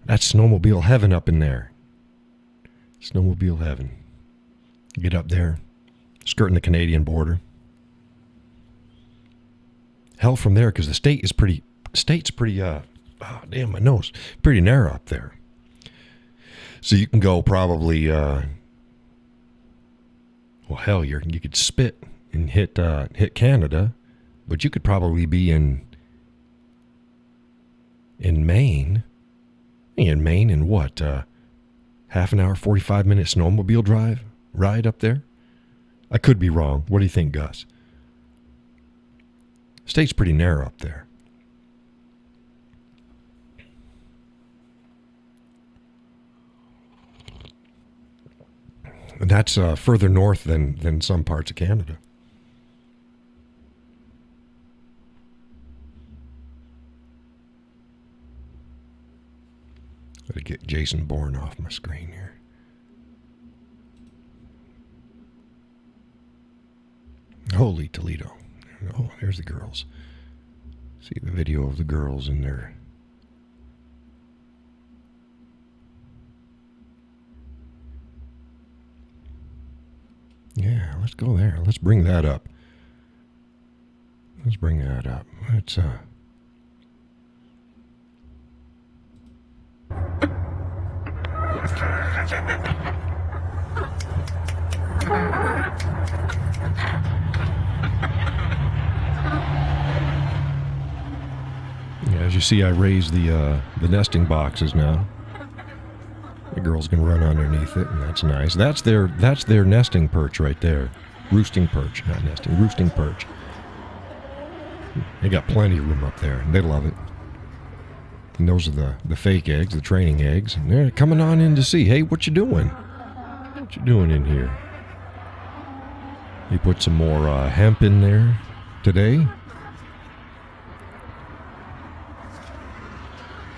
That's snowmobile heaven up in there. Snowmobile heaven. Get up there, skirting the Canadian border. Hell from there, because the state's pretty, damn, my nose, pretty narrow up there. So you can go probably, well, hell, you could spit and hit Canada, but you could probably be in Maine In Maine in what? Half an hour, 45-minute snowmobile ride up there? I could be wrong. What do you think, Gus? State's pretty narrow up there. And that's further north than some parts of Canada. Gotta get Jason Bourne off my screen here. Holy Toledo. Oh, there's the girls. See the video of the girls in there. Yeah, let's go there. Let's bring that up. Let's as you see, I raised the nesting boxes now. The girls can run underneath it, and that's nice. That's their nesting perch right there. Roosting perch, not nesting, roosting perch. They got plenty of room up there, and they love it. And those are the fake eggs, the training eggs, and they're coming on in to see, hey, what you doing? What you doing in here? You put some more hemp in there today.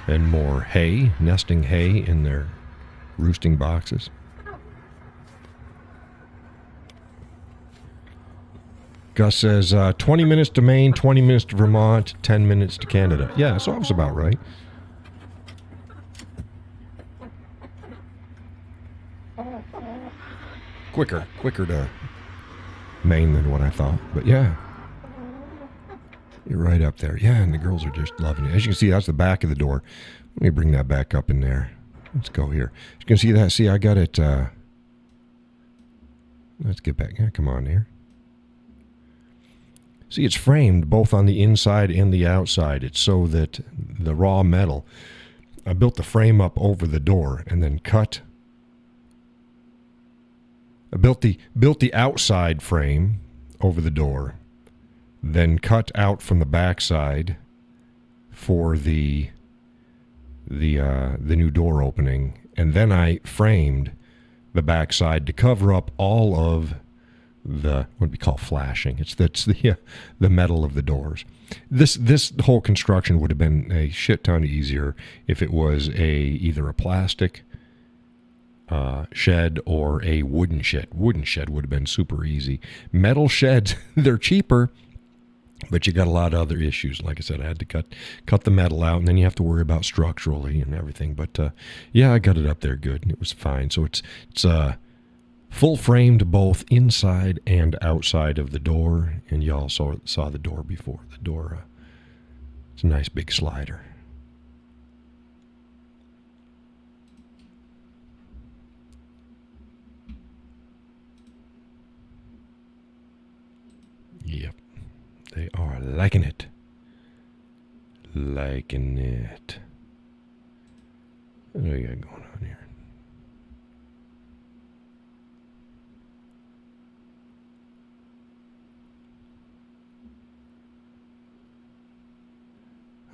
And more hay, nesting hay in their roosting boxes. Gus says 20 minutes to Maine, 20 minutes to Vermont, 10 minutes to Canada. Yeah, so I was about right. Quicker to Maine than what I thought. But yeah, you're right up there. Yeah, and the girls are just loving it. As you can see, that's the back of the door. Let me bring that back up in there. Let's go here. You can see that. See, I got it. Let's get back. Yeah, come on here. See, it's framed both on the inside and the outside. It's so that the raw metal, I built the frame up over the door and then I built the outside frame over the door, then cut out from the backside for the new door opening, and then I framed the backside to cover up all of the what we call flashing. That's the metal of the doors. This whole construction would have been a shit ton easier if it was either a plastic shed or a wooden shed. Wooden shed would have been super easy. Metal sheds, they're cheaper, but you got a lot of other issues. Like I said, I had to cut the metal out, and then you have to worry about structurally and everything. But yeah, I got it up there good, and it was fine. So it's full framed both inside and outside of the door, and you also saw the door before. The door, it's a nice big slider. Yep. They are liking it. Liking it. What do we got going on here?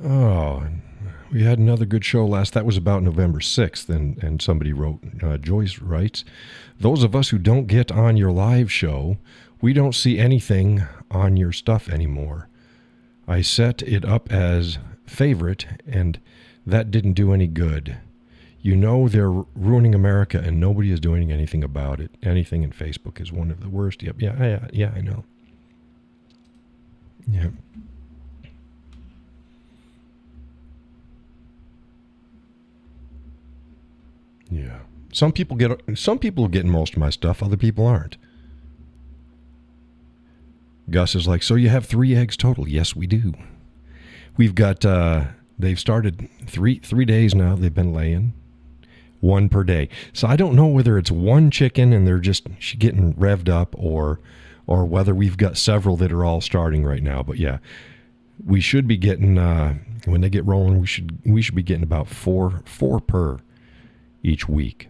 Oh, we had another good show that was about November 6th, and somebody wrote, Joyce writes, those of us who don't get on your live show, we don't see anything on your stuff anymore. I set it up as favorite, and that didn't do any good. You know they're ruining America, and nobody is doing anything about it. Anything in Facebook is one of the worst. Yep. Yeah, I know. Yeah. Yeah. Some people are getting most of my stuff, other people aren't. Gus is like, so you have 3 eggs total? Yes, we do. We've got, they've started 3 days now. They've been laying 1 per day. So I don't know whether it's 1 chicken and they're just getting revved up or whether we've got several that are all starting right now. But yeah, we should be getting When they get rolling, we should be getting about four per each week.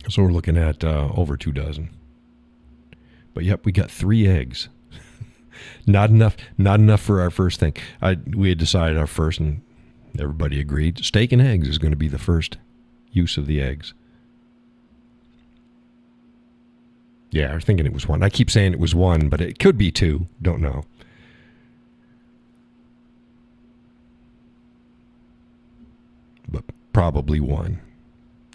So we're looking at over 2 dozen. But yep, we got 3 eggs. Not enough for our first thing. We had decided our first, and everybody agreed, steak and eggs is going to be the first use of the eggs. Yeah, I was thinking it was 1. I keep saying it was 1, but it could be 2. Don't know. But probably 1.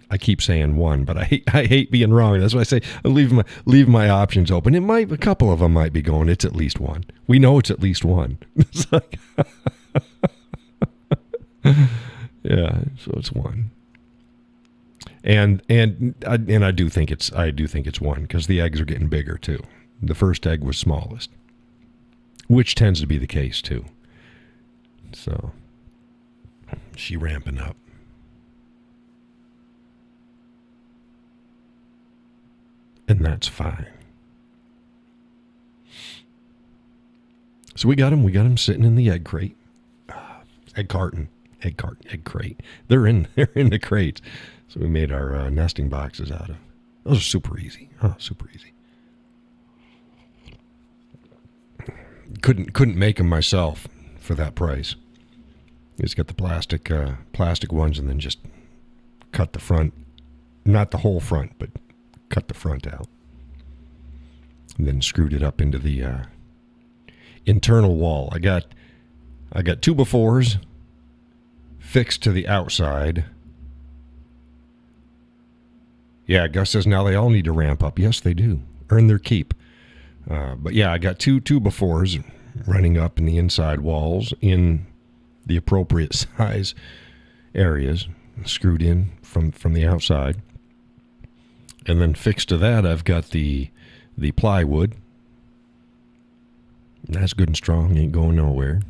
I keep saying 1, but I hate being wrong. That's why I say I leave my options open. A couple of them might be going, it's at least 1. We know it's at least 1. It's like, yeah, so it's 1. And I do think it's 1 because the eggs are getting bigger too. The first egg was smallest, which tends to be the case too. So she ramping up. And that's fine. So we got them sitting in the egg crate. Egg crate. They're in the crates. So we made our nesting boxes out of. Those are super easy. Super easy. Couldn't make them myself for that price. Just got the plastic ones and then just cut the front, not the whole front, but cut the front out. And then screwed it up into the internal wall. I got 2 befores fixed to the outside. Yeah, Gus says now they all need to ramp up. Yes, they do. Earn their keep. But yeah, I got two befores running up in the inside walls in the appropriate size areas, screwed in from the outside. And then fixed to that, I've got the plywood. That's good and strong, ain't going nowhere.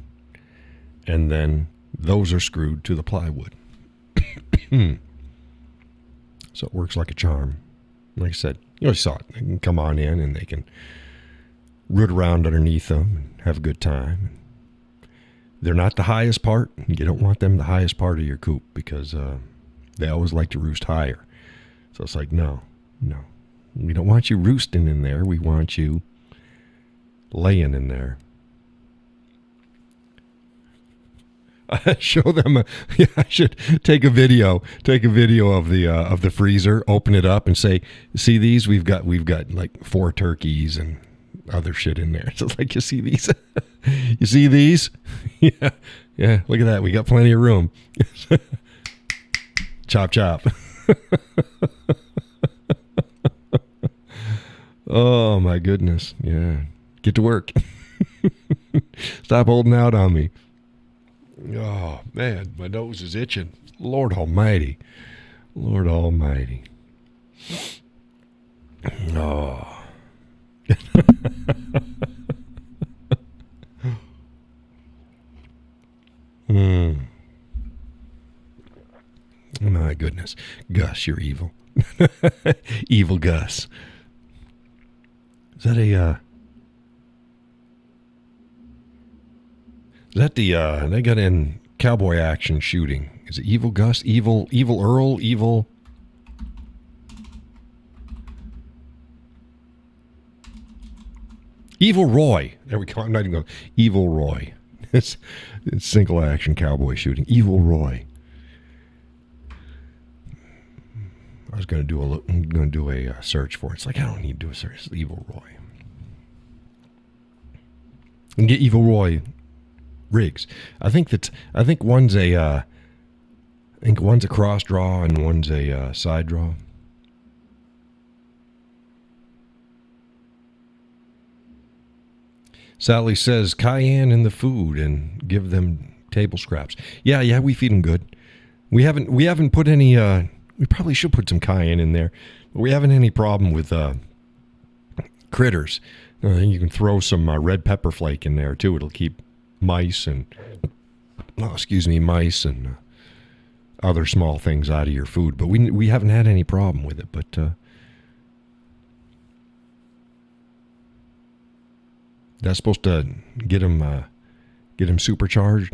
And then those are screwed to the plywood. So it works like a charm. Like I said, you saw it. They can come on in and they can root around underneath them and have a good time. They're not the highest part. You don't want them the highest part of your coop because they always like to roost higher. So it's like, no. We don't want you roosting in there. We want you laying in there. Show them. I should take a video of the freezer. Open it up and say, "See these? We've got like 4 turkeys and other shit in there." So it's like, you see these? You see these? Yeah. Look at that. We got plenty of room. Chop chop. Oh my goodness. Yeah. Get to work. Stop holding out on me. Oh, man, my nose is itching. Lord Almighty. Oh. My goodness. Gus, you're evil. Evil Gus. Is that they got in Cowboy action shooting. Is it Evil Gus? Evil Earl? Evil Roy. There we go. I'm not even going. Evil Roy. It's single action cowboy shooting. Evil Roy. I was going to do a search for it. It's like, I don't need to do a search. It's Evil Roy. And get Evil Roy rigs. I think one's a cross draw and one's a side draw. Sally says cayenne in the food and give them table scraps. Yeah, we feed them good. We haven't put any. We probably should put some cayenne in there, but we haven't any problem with critters. You can throw some red pepper flake in there too. It'll keep mice and other small things out of your food. But we haven't had any problem with it. But that's supposed to get them supercharged.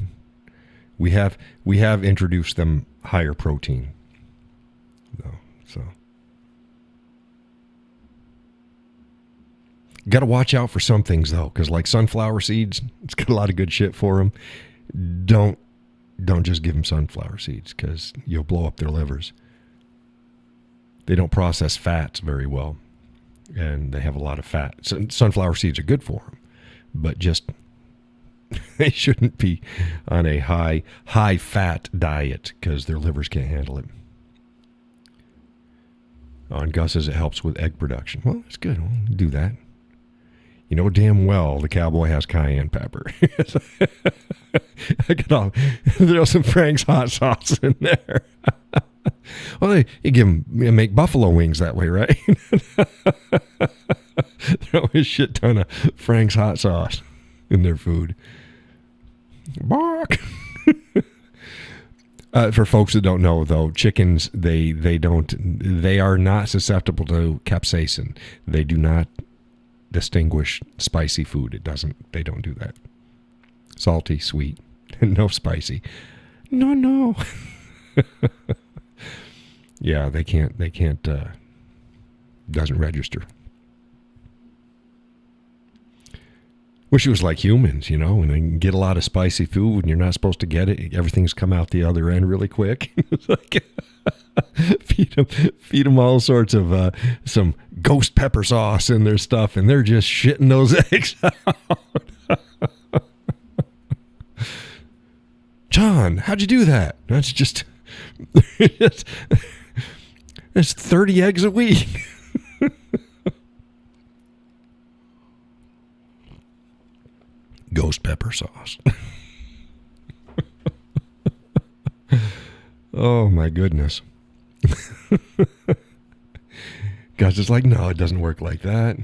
We have introduced them higher protein. No, so got to watch out for some things though, because like sunflower seeds, it's got a lot of good shit for them. Don't just give them sunflower seeds because you'll blow up their livers. They don't process fats very well, and they have a lot of fat. So sunflower seeds are good for them, but just they shouldn't be on a high fat diet because their livers can't handle it. On Gus says it helps with egg production. Well, it's good. We'll do that. You know damn well the Cowboy has cayenne pepper. I could throw some Frank's hot sauce in there. Well, you make buffalo wings that way, right? Throw a shit ton of Frank's hot sauce in their food. Bark. For folks that don't know, though, chickens they are not susceptible to capsaicin. They do not distinguish spicy food. They don't do that. Salty, sweet, no spicy. No. Yeah, they can't doesn't register. Wish it was like humans, when they can get a lot of spicy food and you're not supposed to get it. Everything's come out the other end really quick. It's like feed them all sorts of some ghost pepper sauce in their stuff, and they're just shitting those eggs out. John, how'd you do that? That's just that's 30 eggs a week. Ghost pepper sauce. Oh my goodness. God's just like, no, it doesn't work like that.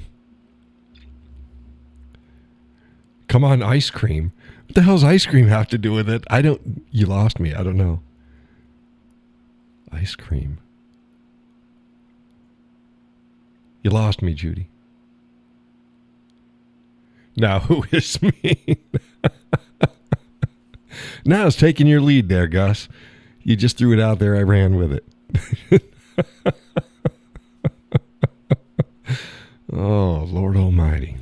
Come on, ice cream. What the hell's ice cream have to do with it? You lost me. I don't know. Ice cream. You lost me, Judy. Now, who is me? Now I was taking your lead there, Gus. You just threw it out there. I ran with it. Oh, Lord Almighty.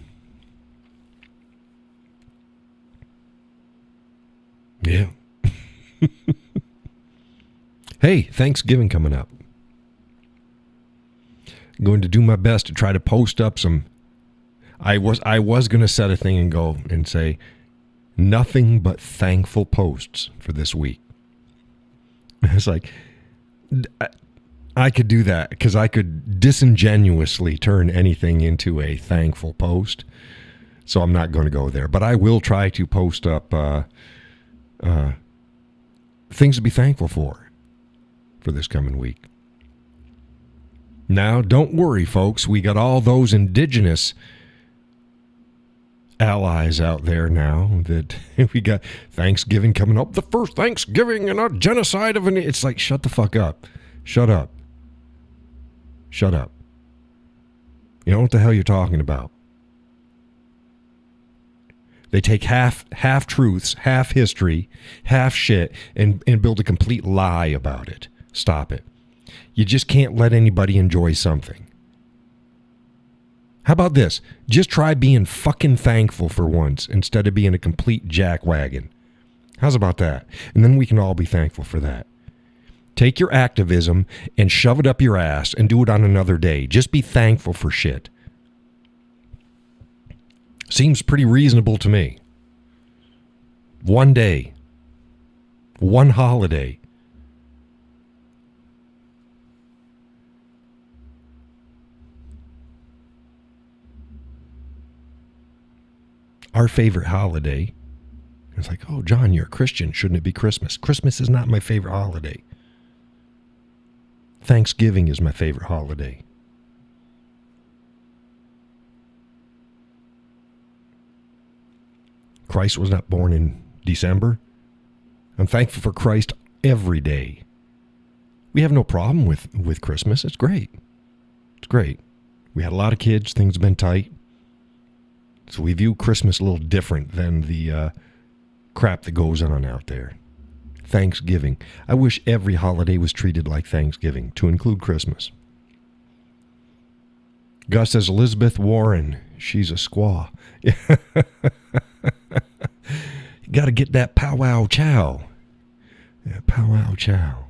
Yeah. Hey, Thanksgiving coming up. I'm going to do my best to try to post up some. I was going to set a thing and go and say nothing but thankful posts for this week. It's like I could do that because I could disingenuously turn anything into a thankful post. So I'm not going to go there, but I will try to post up things to be thankful for this coming week. Now, don't worry, folks. We got all those indigenous allies out there now that we got Thanksgiving coming up. The first Thanksgiving and a genocide of it's like, shut the fuck up. Shut up. Shut up. You know what the hell you're talking about. They take half truths, half history, half shit, and build a complete lie about it. Stop it. You just can't let anybody enjoy something. How about this? Just try being fucking thankful for once instead of being a complete jackwagon. How's about that? And then we can all be thankful for that. Take your activism and shove it up your ass and do it on another day. Just be thankful for shit. Seems pretty reasonable to me. One day. One holiday. Our favorite holiday. It's like, oh, John, you're a Christian. Shouldn't it be Christmas? Christmas is not my favorite holiday. Thanksgiving is my favorite holiday. Christ was not born in December. I'm thankful for Christ every day. We have no problem with Christmas. It's great. It's great. We had a lot of kids. Things have been tight. So we view Christmas a little different than the crap that goes on out there. Thanksgiving. I wish every holiday was treated like Thanksgiving, to include Christmas. Gus says Elizabeth Warren. She's a squaw. You got to get that powwow chow. Yeah, powwow chow.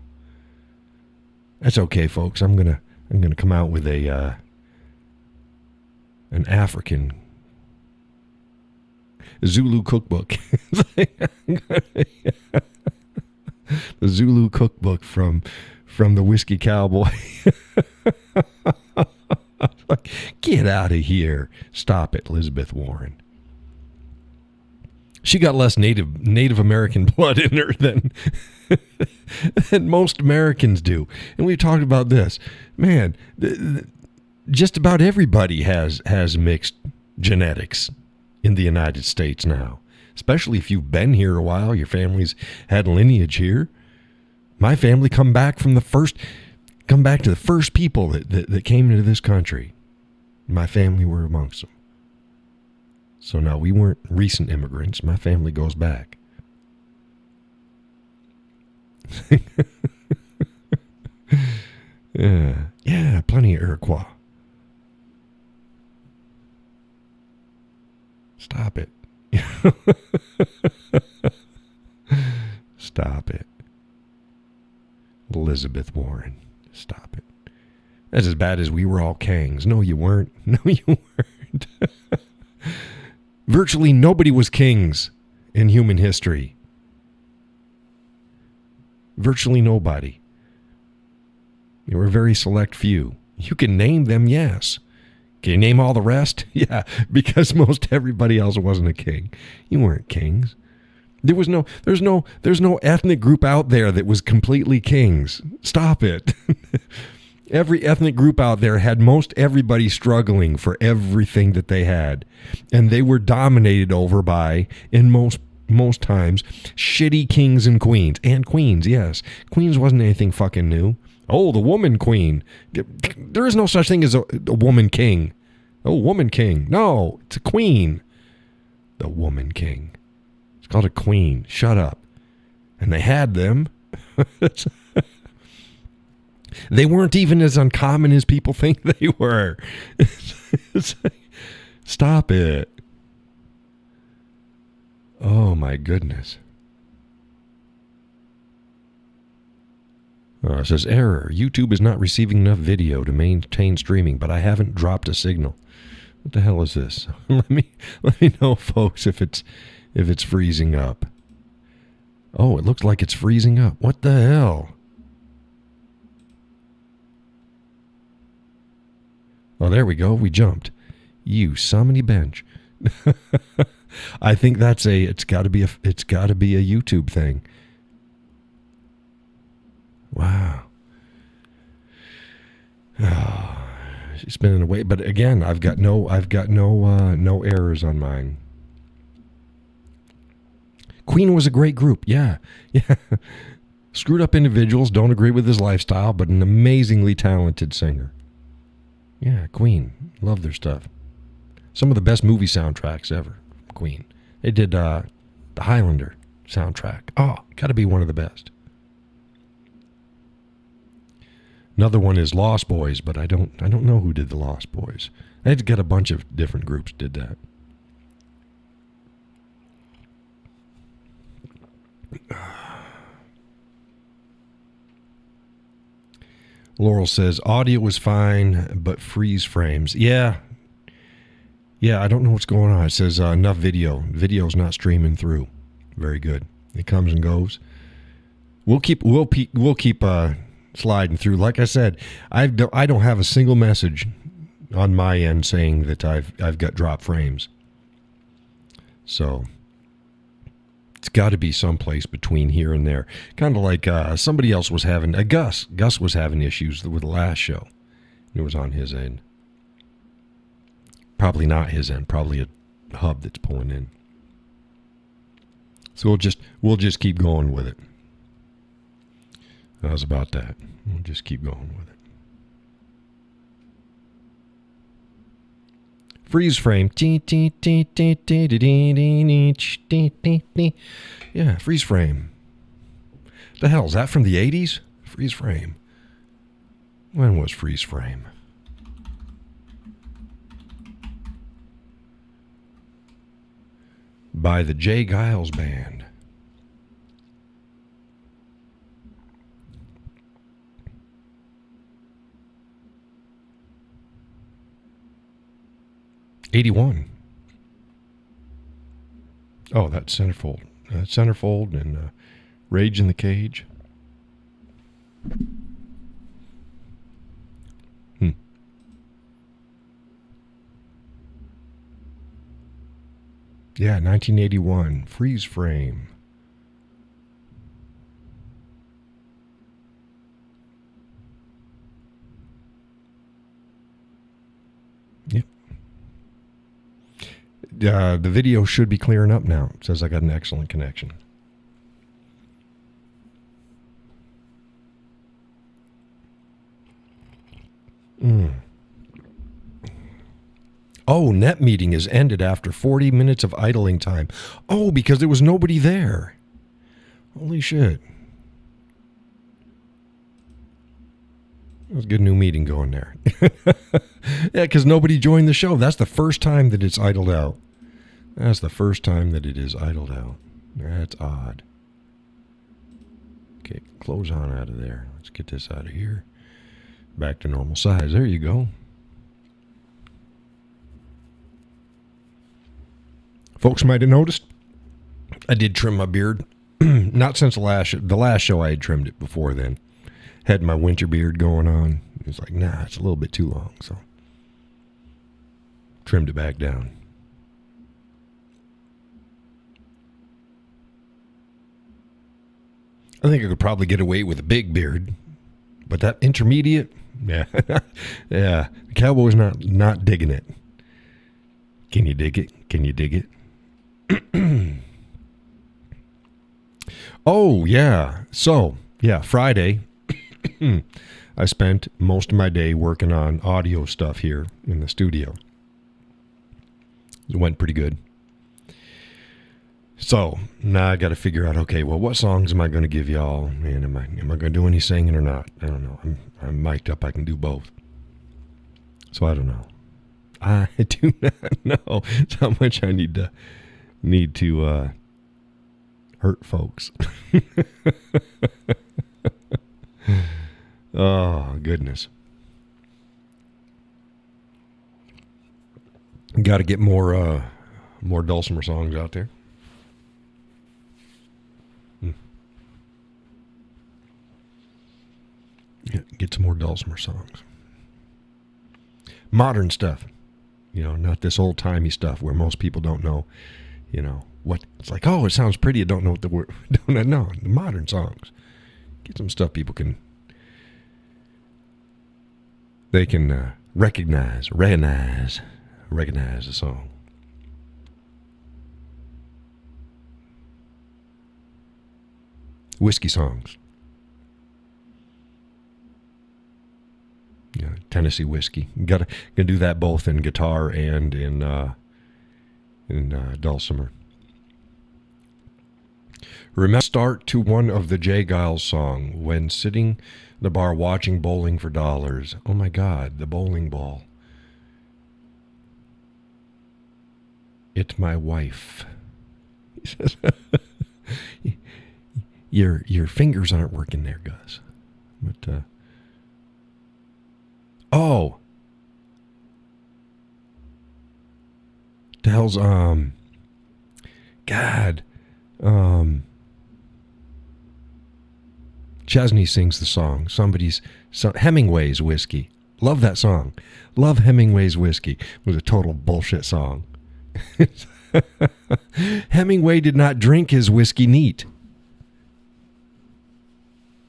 That's okay, folks. I'm gonna come out with an African Zulu cookbook. The Zulu cookbook from the Whiskey Cowboy. Like, get out of here. Stop it, Elizabeth Warren. She got less Native American blood in her than most Americans do. And we've talked about this. Man, just about everybody has mixed genetics in the United States now. Especially if you've been here a while, your family's had lineage here. My family come back to the first people that came into this country. My family were amongst them. So now we weren't recent immigrants. My family goes back. Yeah, plenty of Iroquois. Stop it. Stop it. Elizabeth Warren. Stop it. That's as bad as we were all kings. No, you weren't. No, you weren't. Virtually nobody was kings in human history. Virtually nobody. There were a very select few. You can name them, yes. Can you name all the rest? Yeah, because most everybody else wasn't a king. You weren't kings. There's no ethnic group out there that was completely kings. Stop it. Every ethnic group out there had most everybody struggling for everything that they had. And they were dominated over by, in most times, shitty kings and queens. And queens, yes. Queens wasn't anything fucking new. Oh, the woman queen. There is no such thing as a woman king. Oh, woman king. No, it's a queen. The woman king. It's called a queen. Shut up. And they had them. They weren't even as uncommon as people think they were. Stop it. Oh, my goodness. It says, error. YouTube is not receiving enough video to maintain streaming, but I haven't dropped a signal. What the hell is this? Let me know, folks, if it's freezing up. Oh, it looks like it's freezing up. What the hell? Oh, there we go. We jumped. You summony bench. I think it's got to be a YouTube thing. Wow. Oh, she's spinning away, but again, I've got no errors on mine. Queen was a great group. Yeah. Screwed up individuals, don't agree with his lifestyle, but an amazingly talented singer. Yeah, Queen. Love their stuff. Some of the best movie soundtracks ever. Queen. They did the Highlander soundtrack. Oh, got to be one of the best. Another one is Lost Boys, but I don't know who did the Lost Boys. They got a bunch of different groups did that. Laurel says, audio was fine, but freeze frames. Yeah, I don't know what's going on. It says enough video. Video's not streaming through. Very good. It comes and goes. We'll keep sliding through. Like I said, I don't have a single message on my end saying that I've got drop frames. So it's got to be someplace between here and there. Kind of like somebody else was having, Gus was having issues with the last show. It was on his end. Probably not his end. Probably a hub that's pulling in. So we'll just keep going with it. How's about that? We'll just keep going with it. Freeze frame. Yeah, freeze frame. The hell, is that from the 80s? Freeze Frame. When was Freeze Frame? By the Jay Giles Band. '81. Oh, that's Centerfold. Centerfold and Rage in the Cage. Yeah, 1981. Freeze Frame. Yep. The video should be clearing up now. It says I got an excellent connection. Oh, net meeting is ended after 40 minutes of idling time. Oh, because there was nobody there. Holy shit. That was a good new meeting going there. Yeah, because nobody joined the show. That's the first time that it's idled out. That's the first time that it is idled out. That's odd. Okay, close on out of there. Let's get this out of here. Back to normal size. There you go. Folks might have noticed I did trim my beard. Not since the last show. I had trimmed it before then. Had my winter beard going on. It's like, nah, it's a little bit too long, so trimmed it back down. I think I could probably get away with a big beard, but that intermediate, yeah, yeah, the Cowboy's not digging it. Can you dig it? Can you dig it? Oh, yeah. So, yeah, Friday, I spent most of my day working on audio stuff here in the studio. It went pretty good. So, now I got to figure out, okay, well, what songs am I going to give y'all? And am I going to do any singing or not? I don't know. I'm mic'd up. I can do both. So, I don't know. I do not know how much I need to hurt folks. Oh, goodness. Got to get more Dulcimer songs out there. Get some more Dulcimer songs. Modern stuff. Not this old-timey stuff where most people don't know, what. It's like, oh, it sounds pretty. I don't know what the word. No, the modern songs. Get some stuff people can. They can recognize the song. Whiskey songs. Yeah, Tennessee whiskey. Gonna do that both in guitar and in dulcimer. Remember, start to one of the Jay Giles song when sitting in the bar watching Bowling for Dollars. Oh my God, the bowling ball. It's my wife. He says, your fingers aren't working there, Gus. But oh, the hell's God, Chesney sings the song. Hemingway's Whiskey. Love that song. Love Hemingway's Whiskey. It was a total bullshit song. Hemingway did not drink his whiskey neat.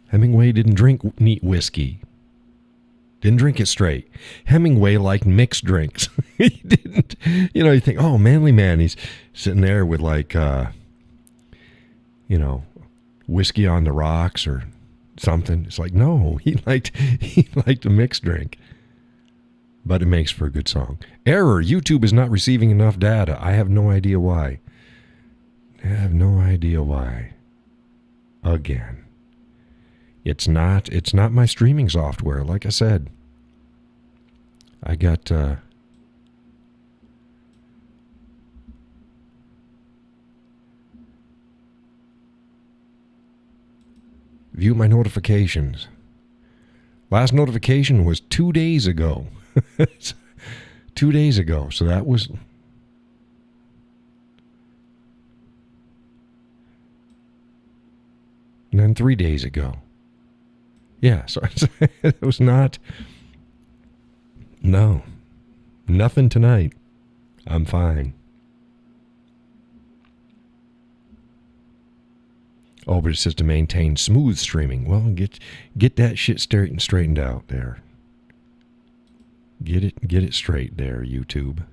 Hemingway didn't drink neat whiskey. Didn't drink it straight. Hemingway liked mixed drinks. He didn't, you think, oh, manly man. He's sitting there with like, whiskey on the rocks or something. It's like, no, he liked a mixed drink. But it makes for a good song. Error, YouTube is not receiving enough data. I have no idea why. Again. It's not my streaming software. Like I said, I got view my notifications. Last notification was 2 days ago. 2 days ago. So that was... And then 3 days ago. Yeah, so it was not... No. Nothing tonight. I'm fine. Oh, but it says to maintain smooth streaming. Well, get that shit straightened out there. Get it straight there, YouTube.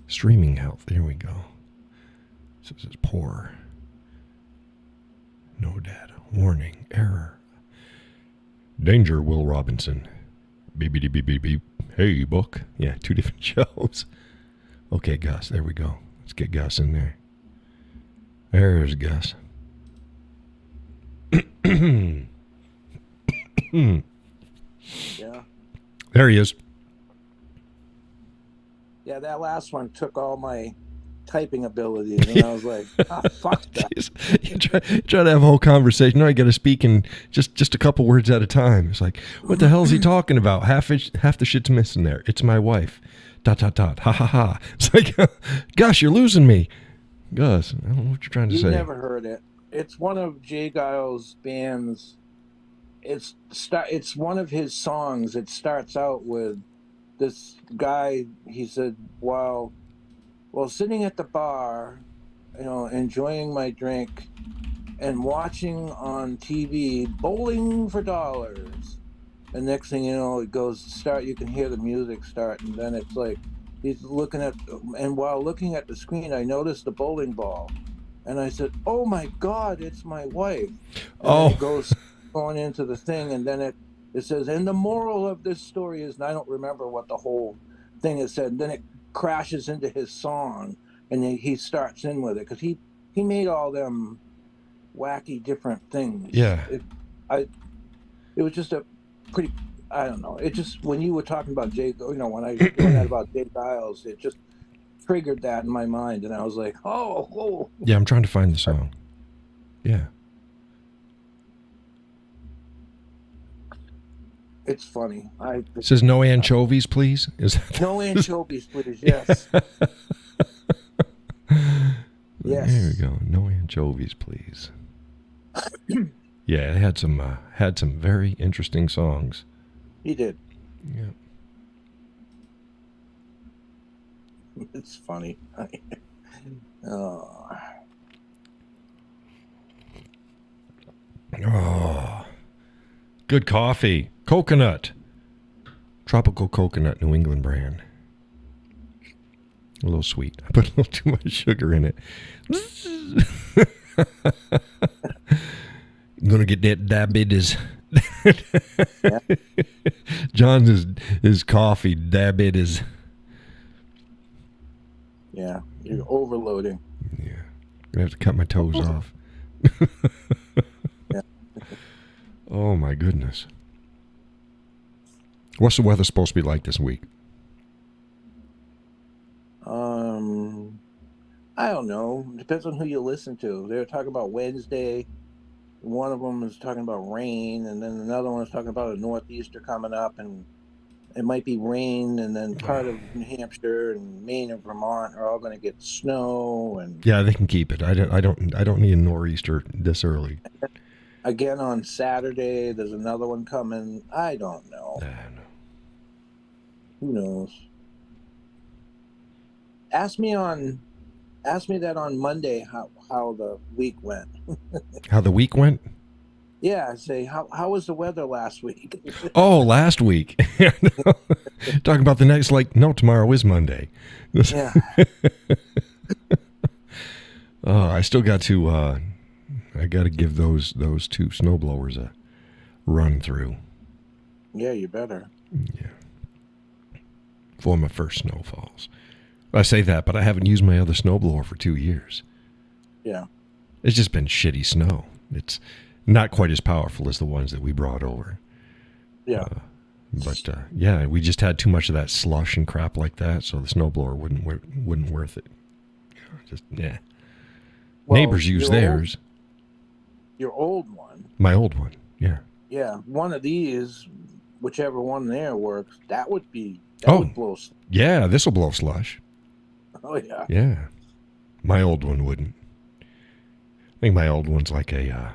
Streaming health. There we go. So it says poor. No data. Warning. Error. Danger, Will Robinson. Beep, beep, beep, beep, beep. Hey, book. Yeah, 2 different shows. Okay, Gus. There we go. Let's get Gus in there. There's Gus. Yeah. There he is. Yeah, that last one took all my typing abilities, and I was like, fuck that. You try to have a whole conversation. No, you got to speak in just a couple words at a time. It's like, what the hell is he talking about? Half the shit's missing there. It's my wife. ... Ha ha ha. It's like, gosh, you're losing me. Gus, I don't know what you're trying to say. You never heard it. It's one of Jay Giles' bands. It's one of his songs. It starts out with this guy. He said, while sitting at the bar, enjoying my drink and watching on TV bowling for dollars. And next thing you know, it goes start. You can hear the music start, and then it's like he's looking at. And while looking at the screen, I noticed the bowling ball, and I said, "Oh my God, it's my wife!" And it goes going into the thing, and then it says, "And the moral of this story is," and I don't remember what the whole thing is said. And then it crashes into his song, and he starts in with it because he made all them wacky different things. Yeah. It was just a pretty, I don't know. It just, when you were talking about Jay, when I learned that about Jay Giles, it just triggered that in my mind, and I was like, oh. Yeah, I'm trying to find the song. Yeah. It's funny. It says no anchovies, please. Is that no anchovies, please? Yes. Yes. There we go. No anchovies, please. Yeah, it had some very interesting songs. He did. Yeah. It's funny. Oh. Good coffee. Coconut. Tropical coconut, New England brand. A little sweet. I put a little too much sugar in it. I'm going to get that diabetes. Yeah. John's is coffee, diabetes. Yeah, you're overloading. Yeah. I have to cut my toes off. Yeah. Oh, my goodness. What's the weather supposed to be like this week? I don't know. Depends on who you listen to. They were talking about Wednesday. One of them was talking about rain, and then another one was talking about a northeaster coming up, and it might be rain, and then part of New Hampshire and Maine and Vermont are all going to get snow. And yeah, they can keep it. I don't need a nor'easter this early. Again on Saturday, there's another one coming. I don't know. I don't know. Who knows? Ask me that on Monday how the week went. How the week went? Yeah, say how was the weather last week? Oh, last week. Talking about the next, tomorrow is Monday. Yeah. Oh, I still got to I got to give those two snowblowers a run through. Yeah, you better. Yeah. For my first snowfalls. I say that, but I haven't used my other snowblower for 2 years. Yeah. It's just been shitty snow. Not quite as powerful as the ones that we brought over. Yeah. But yeah, we just had too much of that slush and crap like that, so the snowblower wouldn't worth it. Just yeah. Well, Neighbors use theirs. Your old one. My old one, yeah. Yeah, one of these, whichever one there works, that would blow. Yeah, this will blow slush. Oh yeah. Yeah, my old one wouldn't. I think my old one's like a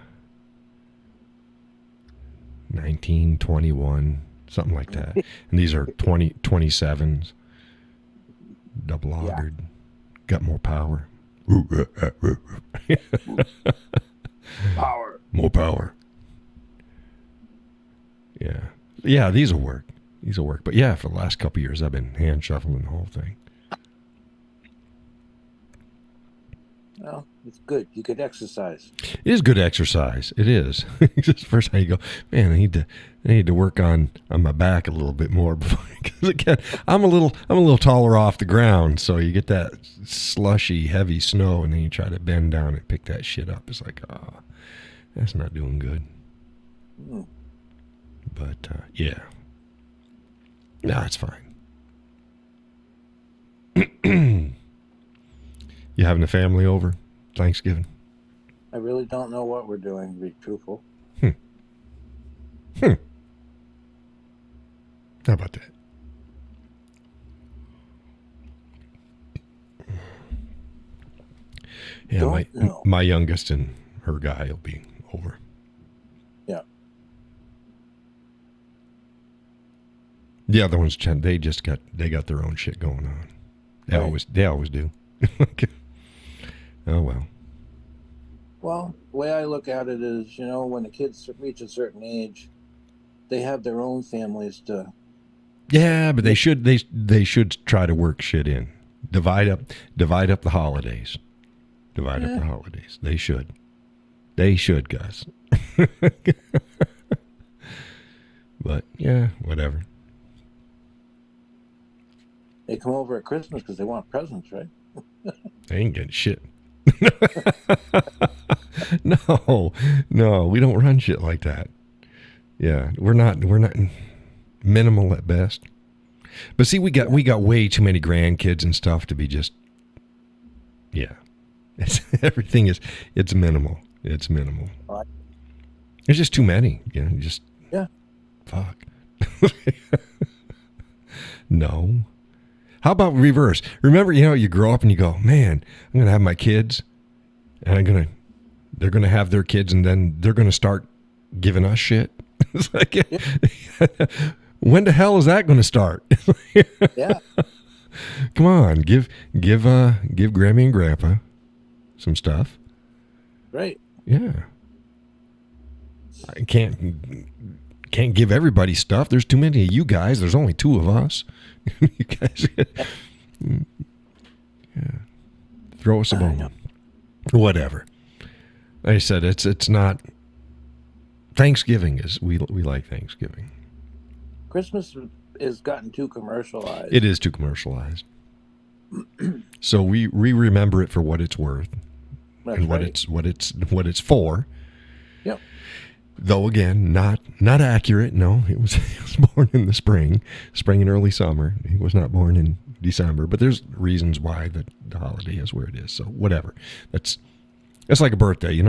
1921, something like that. And these are 27s, double augered, got more power. Power. More power. Yeah. Yeah, these will work. But yeah, for the last couple of years, I've been hand shuffling the whole thing. Well, it's good. You could exercise. It is good exercise. It is. Just first time you go, man, I need to work on my back a little bit more because again, I'm a little taller off the ground, so you get that slushy, heavy snow, and then you try to bend down and pick that shit up. It's like, that's not doing good. Mm. But yeah, no, it's fine. You having the family over Thanksgiving? I really don't know what we're doing, to be truthful. How about that? Yeah, my youngest and her guy will be over. Yeah. The other ones, they got their own shit going on. They always do. Oh well. Well, the way I look at it is, when the kids reach a certain age, they have their own families to. Yeah, but they should try to work shit in. Divide up the holidays. Divide up the holidays. They should. They should, guys. But yeah, whatever. They come over at Christmas because they want presents, right? They ain't getting shit. No, we don't run shit like that. Yeah, we're not minimal at best. But see, we got way too many grandkids and stuff to be just. Yeah, everything is minimal. It's minimal. Right. There's just too many. Yeah. Fuck. No. How about reverse? Remember, you grow up and you go, man, I'm gonna have my kids, and they're gonna have their kids, and then they're gonna start giving us shit. It's like, when the hell is that gonna start? Yeah. Come on, give Grammy and Grandpa some stuff. Right. Yeah. I can't give everybody stuff. There's too many of you guys. There's only 2 of us. You guys, yeah. Throw us a bone. Whatever. Like I said, it's not. Thanksgiving is we like Thanksgiving. Christmas has gotten too commercialized. It is too commercialized. So we remember it for what it's worth. That's and what right. what it's for. Yep. Though again, not accurate. No, he was born in the spring and early summer. He was not born in December. But there's reasons why the holiday is where it is. So whatever. That's like a birthday. You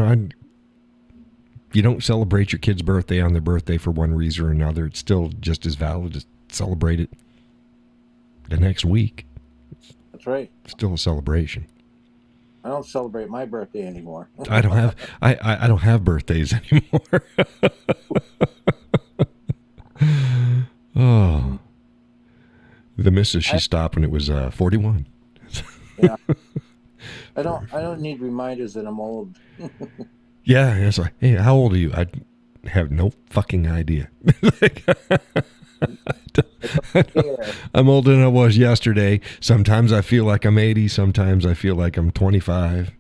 don't celebrate your kid's birthday on their birthday for one reason or another. It's still just as valid to celebrate it the next week. That's right. It's still a celebration. I don't celebrate my birthday anymore. I don't have birthdays anymore. Oh, the missus, she stopped when it was 41. Yeah, I don't need reminders that I'm old. Yeah, it's like, hey, how old are you? I have no fucking idea. I'm older than I was yesterday. Sometimes I feel like I'm 80. Sometimes I feel like I'm 25.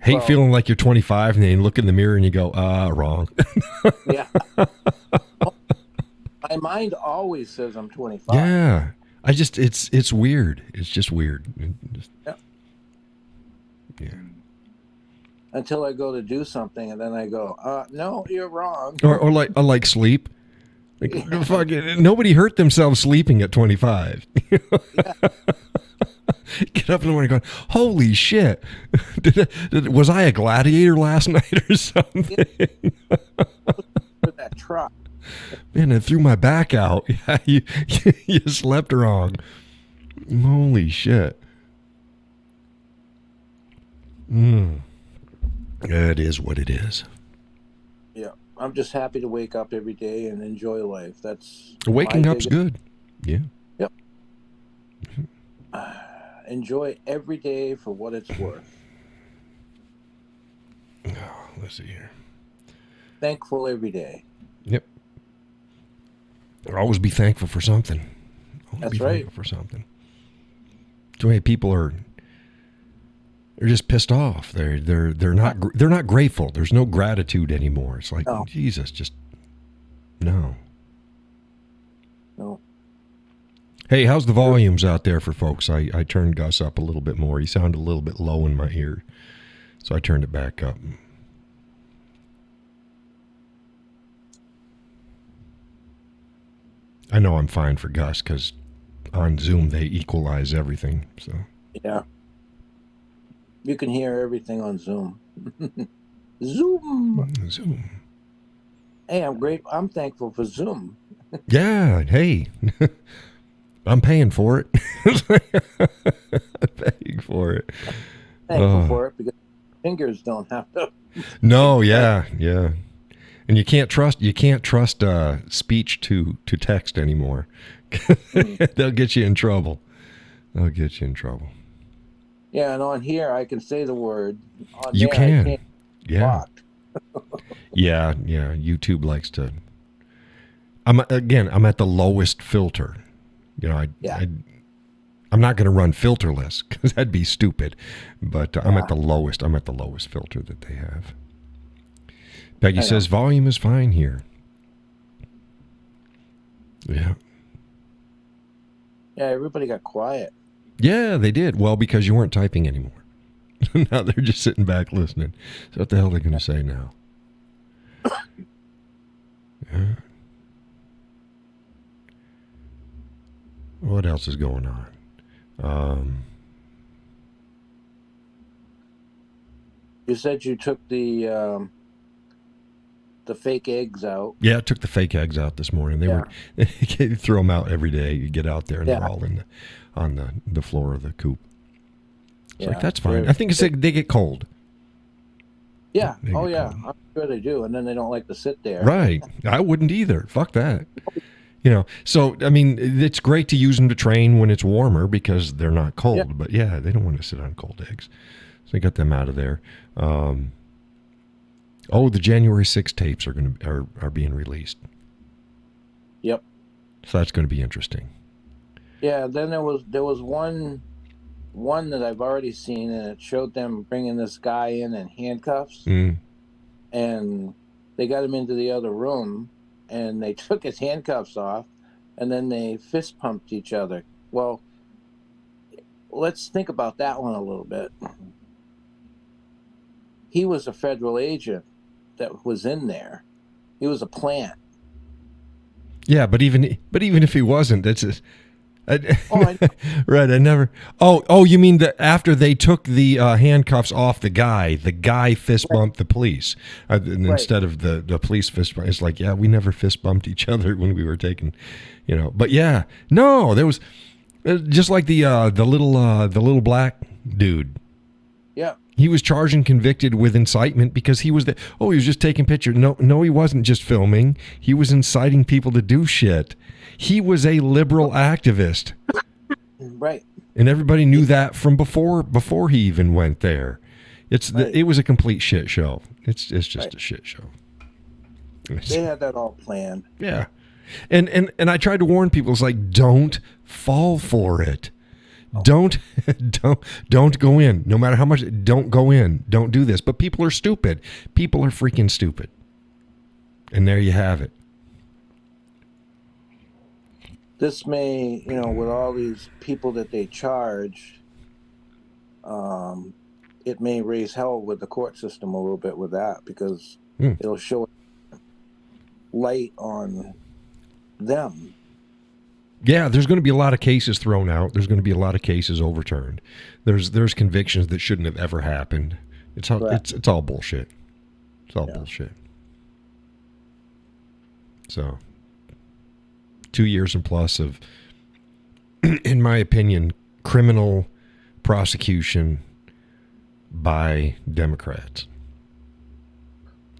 Hate feeling like you're 25 and then you look in the mirror and you go, wrong. Yeah. My mind always says I'm 25. Yeah. It's weird. It's just weird. Yeah. Yeah. until I go to do something, and then I go, no, you're wrong. Or like sleep. Like, fuck it, nobody hurt themselves sleeping at 25. Yeah. Get up in the morning going, holy shit. Was I a gladiator last night or something? With that truck. Man, I threw my back out. Yeah, you slept wrong. Holy shit. It is what it is. Yeah. I'm just happy to wake up every day and enjoy life. That's Waking up's good. Yeah. Yep. Enjoy every day for what it's worth. Oh, let's see here. Thankful every day. Yep. Always be thankful for something. That's right. For something. Too many people they're just pissed off. They're not grateful. There's no gratitude anymore. It's like, no. Jesus, just no. No. Hey, how's the volumes out there for folks? I turned Gus up a little bit more. He sounded a little bit low in my ear, so I turned it back up. I know I'm fine for Gus because on Zoom they equalize everything. So yeah, you can hear everything on Zoom. Zoom. Hey, I'm thankful for Zoom. Yeah. Hey, I'm paying for it. I'm paying for it. Thankful for it because fingers don't have to. No. Yeah. Yeah. And you can't trust speech to text anymore. They'll get you in trouble. Yeah, and on here I can say the word. On you there, can. I can't. Yeah. Yeah. YouTube likes to. I'm at the lowest filter. You know, I'm not going to run filterless because that'd be stupid. But I'm at the lowest. I'm at the lowest filter that they have. Peggy says volume is fine here. Yeah. Yeah, everybody got quiet. Yeah, they did. Well, because you weren't typing anymore. Now they're just sitting back listening. So what the hell are they going to say now? Yeah. What else is going on? You said you took the fake eggs out. Yeah, I took the fake eggs out this morning. You throw them out every day. You get out there and they're all on the floor of the coop. It's like, that's fine. I think it's like they get cold. Yeah. Oh, yeah. Cold. I'm sure they do. And then they don't like to sit there. Right. I wouldn't either. Fuck that. You know, so, I mean, it's great to use them to train when it's warmer because they're not cold. Yeah. But, yeah, they don't want to sit on cold eggs. So I got them out of there. The January 6th tapes are being released. Yep. So that's going to be interesting. Yeah, then there was one that I've already seen, and it showed them bringing this guy in handcuffs. And they got him into the other room, and they took his handcuffs off, and then they fist pumped each other. Well, let's think about that one a little bit. He was a federal agent that was in there. He was a plant. Yeah, but even if he wasn't, that's just. I right. I never. Oh, you mean that after they took the handcuffs off the guy fist bumped the police instead of the police fist bump. It's like, yeah, we never fist bumped each other when we were taking, you know. But yeah, no, there was just like the little black dude. Yeah. He was charged and convicted with incitement because he was he was just taking pictures. No, he wasn't just filming. He was inciting people to do shit. He was a liberal activist. Right. And everybody knew that from before he even went there. It was a complete shit show. It's just a shit show. They had that all planned. Yeah. And I tried to warn people, it's like, don't fall for it. Don't go in. No matter how much, don't go in. Don't do this. But people are stupid. People are freaking stupid. And there you have it. This may, with all these people that they charge, it may raise hell with the court system a little bit with that, because Hmm. it'll show light on them. Yeah, there's going to be a lot of cases thrown out. There's going to be a lot of cases overturned. There's convictions that shouldn't have ever happened. It's all it's all bullshit. It's all bullshit. So, 2 years and plus of, in my opinion, criminal prosecution by Democrats.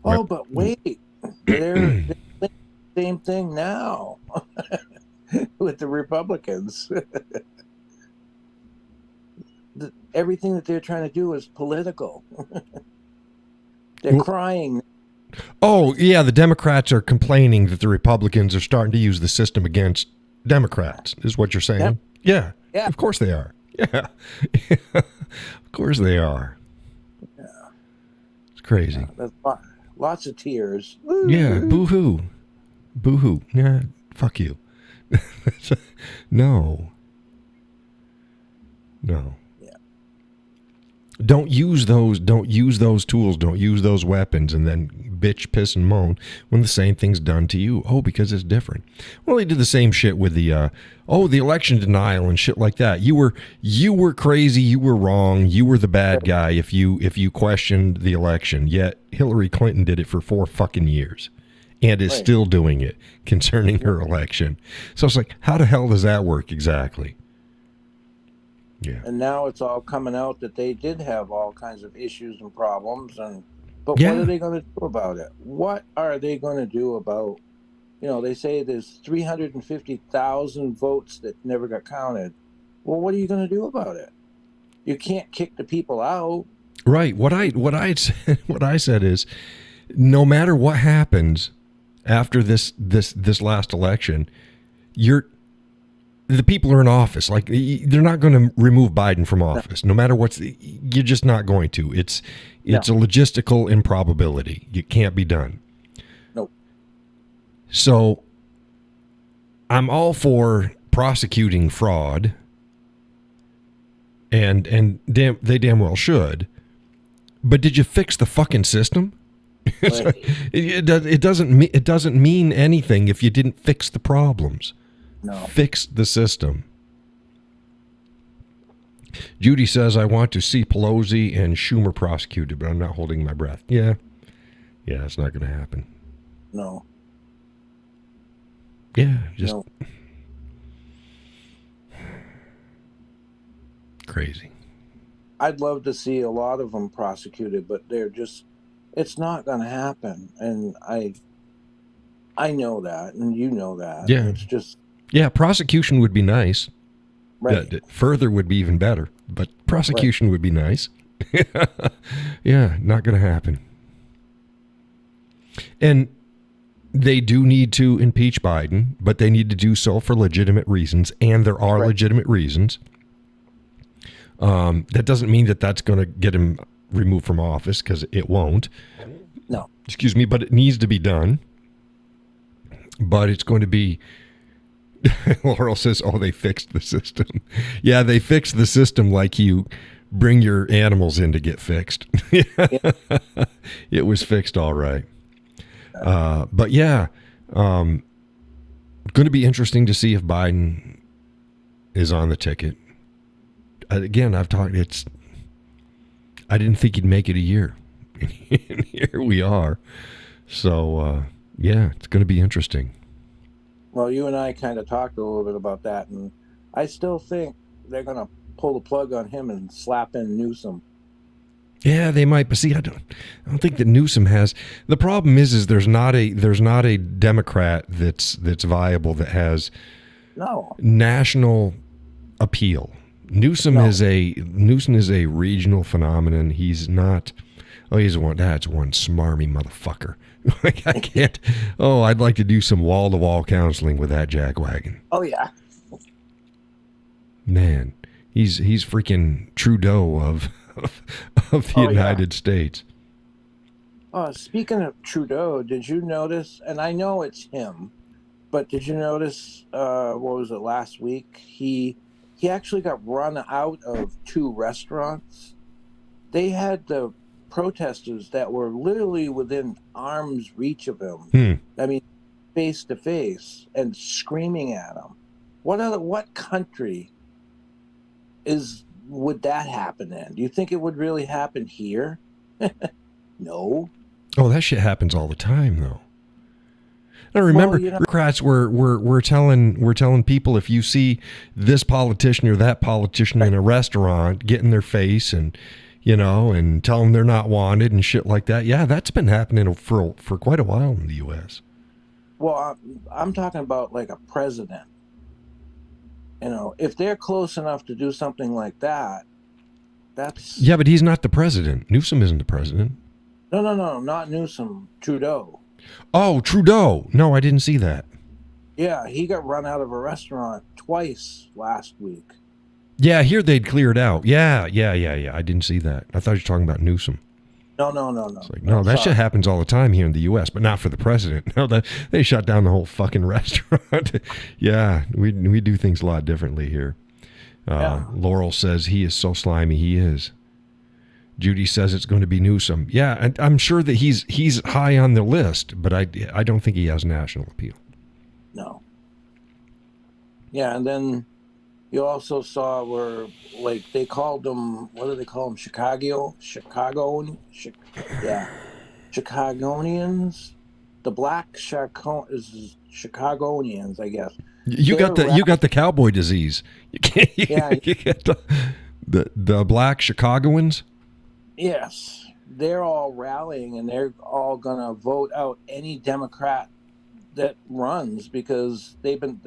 Oh, but wait, they're doing the same thing now with the Republicans. Everything that they're trying to do is political. They're crying. Oh, yeah, the Democrats are complaining that the Republicans are starting to use the system against Democrats, is what you're saying? Yep. Yeah, of course they are. Yeah, of course they are. Yeah. It's crazy. That's lots of tears. Yeah, boo-hoo. Boo-hoo. Yeah, fuck you. No. Yeah. Don't use those tools, don't use those weapons, and then bitch, piss, and moan when the same thing's done to you. Oh, because it's different. Well, they did the same shit with the the election denial and shit like that. You were crazy, you were wrong, you were the bad guy if you questioned the election. Yet Hillary Clinton did it for 4 fucking years and is still doing it concerning her election. So it's like, how the hell does that work exactly? Yeah. And now it's all coming out that they did have all kinds of issues and problems, but what are they going to do about it? What are they going to do about, they say there's 350,000 votes that never got counted. Well, what are you going to do about it? You can't kick the people out. Right. What I said is, no matter what happens after this last election, the people are in office. Like, they're not going to remove Biden from office, no matter you're just not going to. It's a logistical improbability. It can't be done. Nope. So I'm all for prosecuting fraud, and they damn well should. But did you fix the fucking system? It doesn't mean anything if you didn't fix the problems. No. Fix the system. Judy says, I want to see Pelosi and Schumer prosecuted, but I'm not holding my breath. Yeah, it's not going to happen. No. Yeah, just crazy. I'd love to see a lot of them prosecuted, but it's not going to happen. And I know that, and you know that. Yeah. It's just... Yeah, prosecution would be nice. Right. Further would be even better, but prosecution would be nice. Yeah, not going to happen. And they do need to impeach Biden, but they need to do so for legitimate reasons, and there are legitimate reasons. That doesn't mean that that's going to get him removed from office, because it won't. No. Excuse me, but it needs to be done. But it's going to be... Laurel says, they fixed the system. Yeah, they fixed the system like you bring your animals in to get fixed. It was fixed all right. But yeah, going to be interesting to see if Biden is on the ticket. Again, I didn't think he'd make it a year. And here we are. So, it's going to be interesting. Well, you and I kind of talked a little bit about that, and I still think they're going to pull the plug on him and slap in Newsom. Yeah, they might, but see, I don't think that Newsom has. The problem is there's not a Democrat that's viable that has national appeal. Newsom is a regional phenomenon. He's not. He's one smarmy motherfucker. Like, I can't. I'd like to do some wall-to-wall counseling with that jackwagon. Oh yeah. Man, he's freaking Trudeau of the United States. Speaking of Trudeau, did you notice? And I know it's him, but did you notice? What was it, last week? He actually got run out of 2 restaurants they had the protesters that were literally within arm's reach of him. I mean, face to face and screaming at him. What country would that happen in? Do you think it would really happen here? No. Oh, that shit happens all the time, though. I remember Democrats were telling people, if you see this politician or that politician in a restaurant, get in their face and and tell them they're not wanted and shit like that. Yeah, that's been happening for quite a while in the U.S. Well, I'm talking about like a president. If they're close enough to do something like that, that's... Yeah, but he's not the president. Newsom isn't the president. No, not Newsom. Trudeau. Oh, Trudeau. No, I didn't see that. Yeah, he got run out of a restaurant twice last week. Yeah, here they'd cleared out. Yeah. I didn't see that. I thought you were talking about Newsom. No. It's like, no, that shit happens all the time here in the U.S., but not for the president. No, they shut down the whole fucking restaurant. Yeah, we do things a lot differently here. Laurel says he is so slimy. He is. Judy says it's going to be Newsom. Yeah, and I'm sure that he's high on the list, but I don't think he has national appeal. No. Yeah, and then you also saw where, like, they called them, what do they call them? Chicagoans? The black Chicagoans, I guess. You got the cowboy disease. You can't. You get the black Chicagoans. Yes, they're all rallying and they're all gonna vote out any Democrat that runs because they've been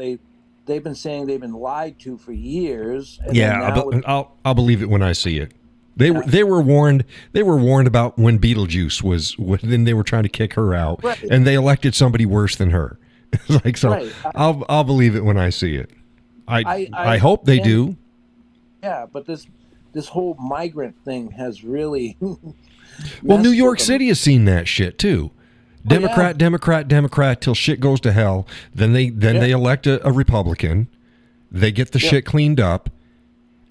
saying they've been lied to for years. And I'll believe it when I see it. They were warned. They were warned about when Beetlejuice was. Then they were trying to kick her out, right. And they elected somebody worse than her. It's like, so. Right. I'll believe it when I see it. I hope they do. Yeah, but this whole migrant thing has really. Well, New York City has seen that shit too. Democrat till shit goes to hell. Then they elect a Republican. They get the shit cleaned up,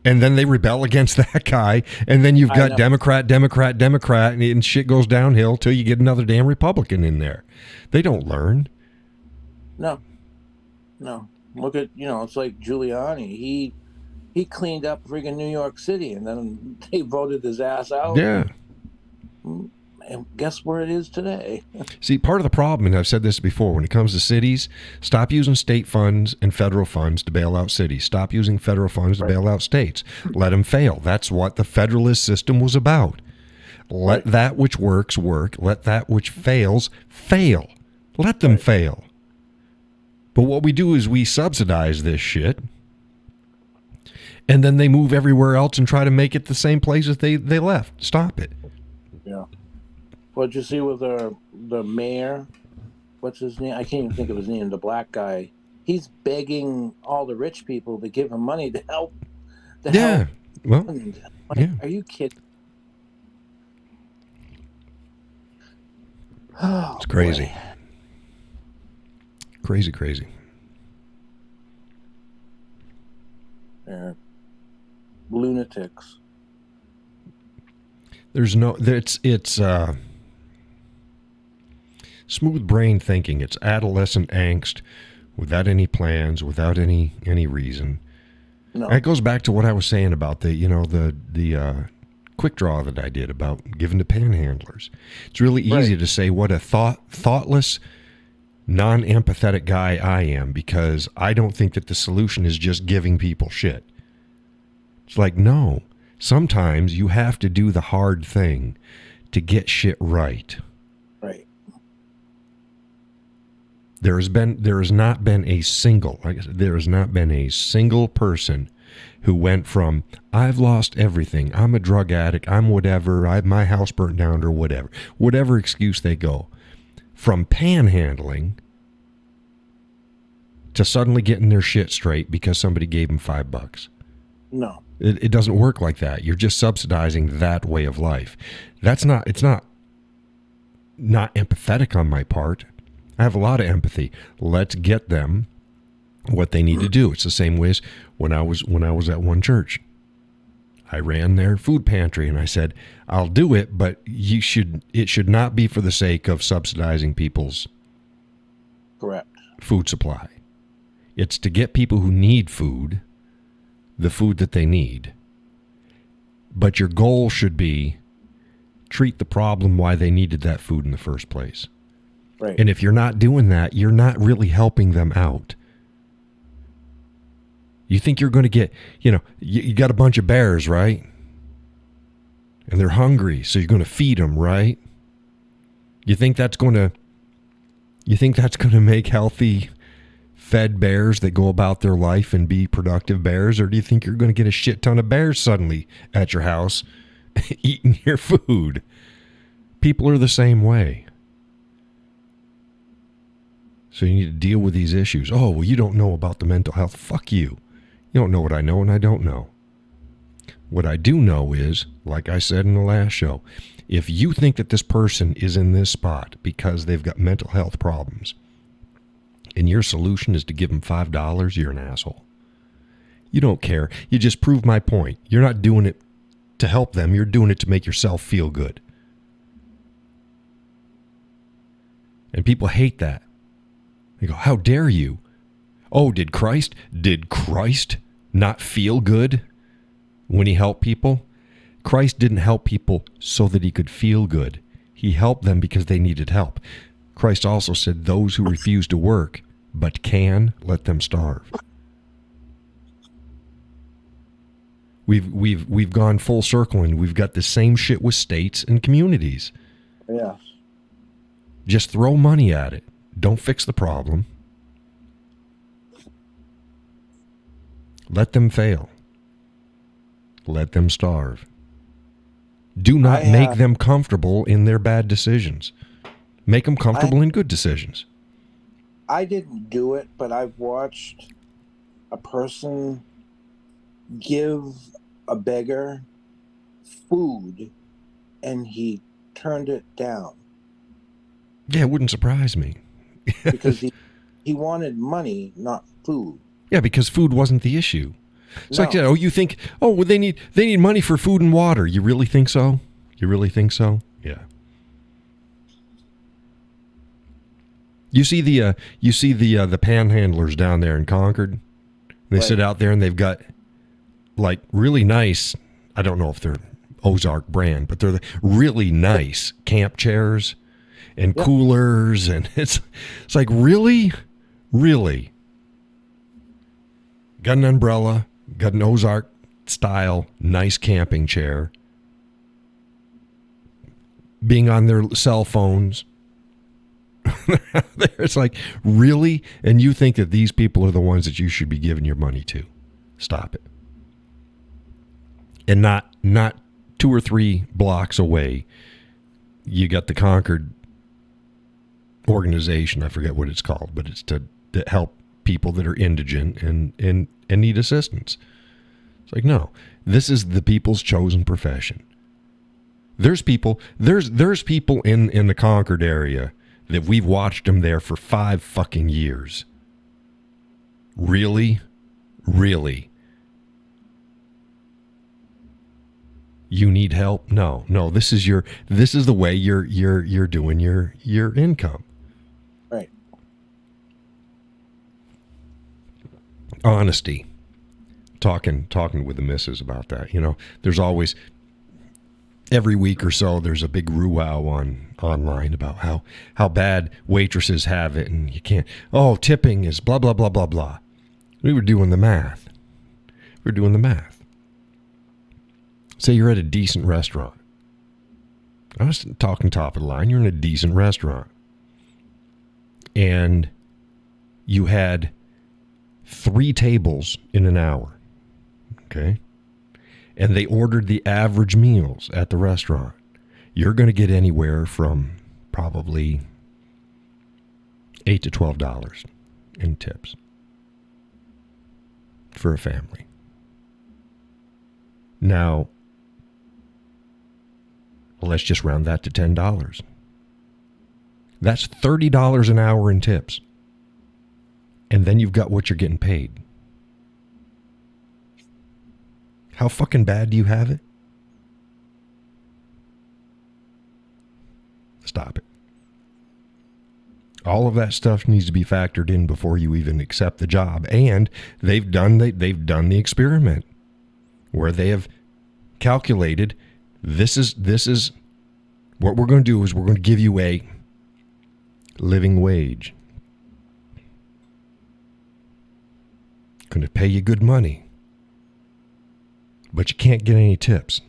and then they rebel against that guy. And then you've got Democrat, and shit goes downhill till you get another damn Republican in there. They don't learn. No. Look at it's like Giuliani. He cleaned up friggin' New York City, and then they voted his ass out. Yeah. And guess where it is today? See, part of the problem, and I've said this before, when it comes to cities, stop using state funds and federal funds to bail out cities. Stop using federal funds to bail out states. Let them fail. That's what the federalist system was about. Let that which works work. Let that which fails fail. Let them fail. But what we do is we subsidize this shit, and then they move everywhere else and try to make it the same place as they left. Stop it. Yeah. What'd you see with the mayor? What's his name? I can't even think of his name. The black guy. He's begging all the rich people to give him money to help. Help. Well, Are you kidding? Oh, it's crazy. Boy. Crazy. They're lunatics. It's smooth brain thinking. It's adolescent angst without any plans, without any reason. No. It goes back to what I was saying about the quick draw that I did about giving to panhandlers. It's really easy to say what a thoughtless, non-empathetic guy I am, because I don't think that the solution is just giving people shit. It's like, no. Sometimes you have to do the hard thing to get shit right. Right. There has not been a single person who went from, I've lost everything, I'm a drug addict, I'm whatever, my house burnt down, or whatever excuse they go, from panhandling to suddenly getting their shit straight because somebody gave them $5. No. It doesn't work like that. You're just subsidizing that way of life. It's not empathetic on my part. I have a lot of empathy. Let's get them what they need to do. It's the same way as when I was at one church. I ran their food pantry, and I said, I'll do it, but it should not be for the sake of subsidizing people's Correct. food supply. It's to get people who need food, the food that they need. But your goal should be treat the problem why they needed that food in the first place. Right. And if you're not doing that, you're not really helping them out. You think you're going to get, you got a bunch of bears, right? And they're hungry, so you're going to feed them, right? You think that's going to make healthy, fed bears that go about their life and be productive bears? Or do you think you're going to get a shit ton of bears suddenly at your house eating your food? People are the same way. So you need to deal with these issues. Oh, well, you don't know about the mental health. Fuck you. You don't know what I know, and I don't know. What I do know is, like I said in the last show, if you think that this person is in this spot because they've got mental health problems, and your solution is to give them $5, you're an asshole. You don't care. You just proved my point. You're not doing it to help them. You're doing it to make yourself feel good. And people hate that. They go, how dare you? Oh, did Christ not feel good when he helped people? Christ didn't help people so that he could feel good. He helped them because they needed help. Christ also said, those who refuse to work but can, let them starve. We've gone full circle, and we've got the same shit with states and communities. Yeah. Just throw money at it. Don't fix the problem. Let them fail. Let them starve. Do not make them comfortable in their bad decisions. Make them comfortable in good decisions. I didn't do it, but I've watched a person give a beggar food, and he turned it down. Yeah, it wouldn't surprise me. Because he wanted money, not food. Yeah, because food wasn't the issue. It's No. like, you think, well, they need money for food and water. You really think so? You really think so? Yeah. You see the panhandlers down there in Concord. They sit out there and they've got like really nice. I don't know if they're Ozark brand, but they're the really nice camp chairs and coolers, and it's like really. Got an umbrella, got an Ozark style, nice camping chair. Being on their cell phones. It's like, really? And you think that these people are the ones that you should be giving your money to? Stop it. And not 2 or 3 blocks away, you got the Concord organization. I forget what it's called, but it's to help people that are indigent and need assistance. It's like, no, this is the people's chosen profession. There's people in the Concord area that we've watched them there for 5 fucking years. Really? You need help? No. This is the way you're doing your income. Right. Honesty. Talking with the missus about that. There's always, every week or so, there's a big row online about how bad waitresses have it, and you can't. Oh, tipping is blah blah blah blah blah. We were doing the math. Say you're at a decent restaurant. I was talking top of the line. You're in a decent restaurant, and you had 3 tables in an hour. Okay. And they ordered the average meals at the restaurant. You're going to get anywhere from probably $8 to $12 in tips for a family. Now, let's just round that to $10. That's $30 an hour in tips. And then you've got what you're getting paid. How fucking bad do you have it? Stop it. All of that stuff needs to be factored in before you even accept the job. And they've done the experiment where they have calculated this is what we're going to do is we're going to give you a living wage. Going to pay you good money. But you can't get any tips.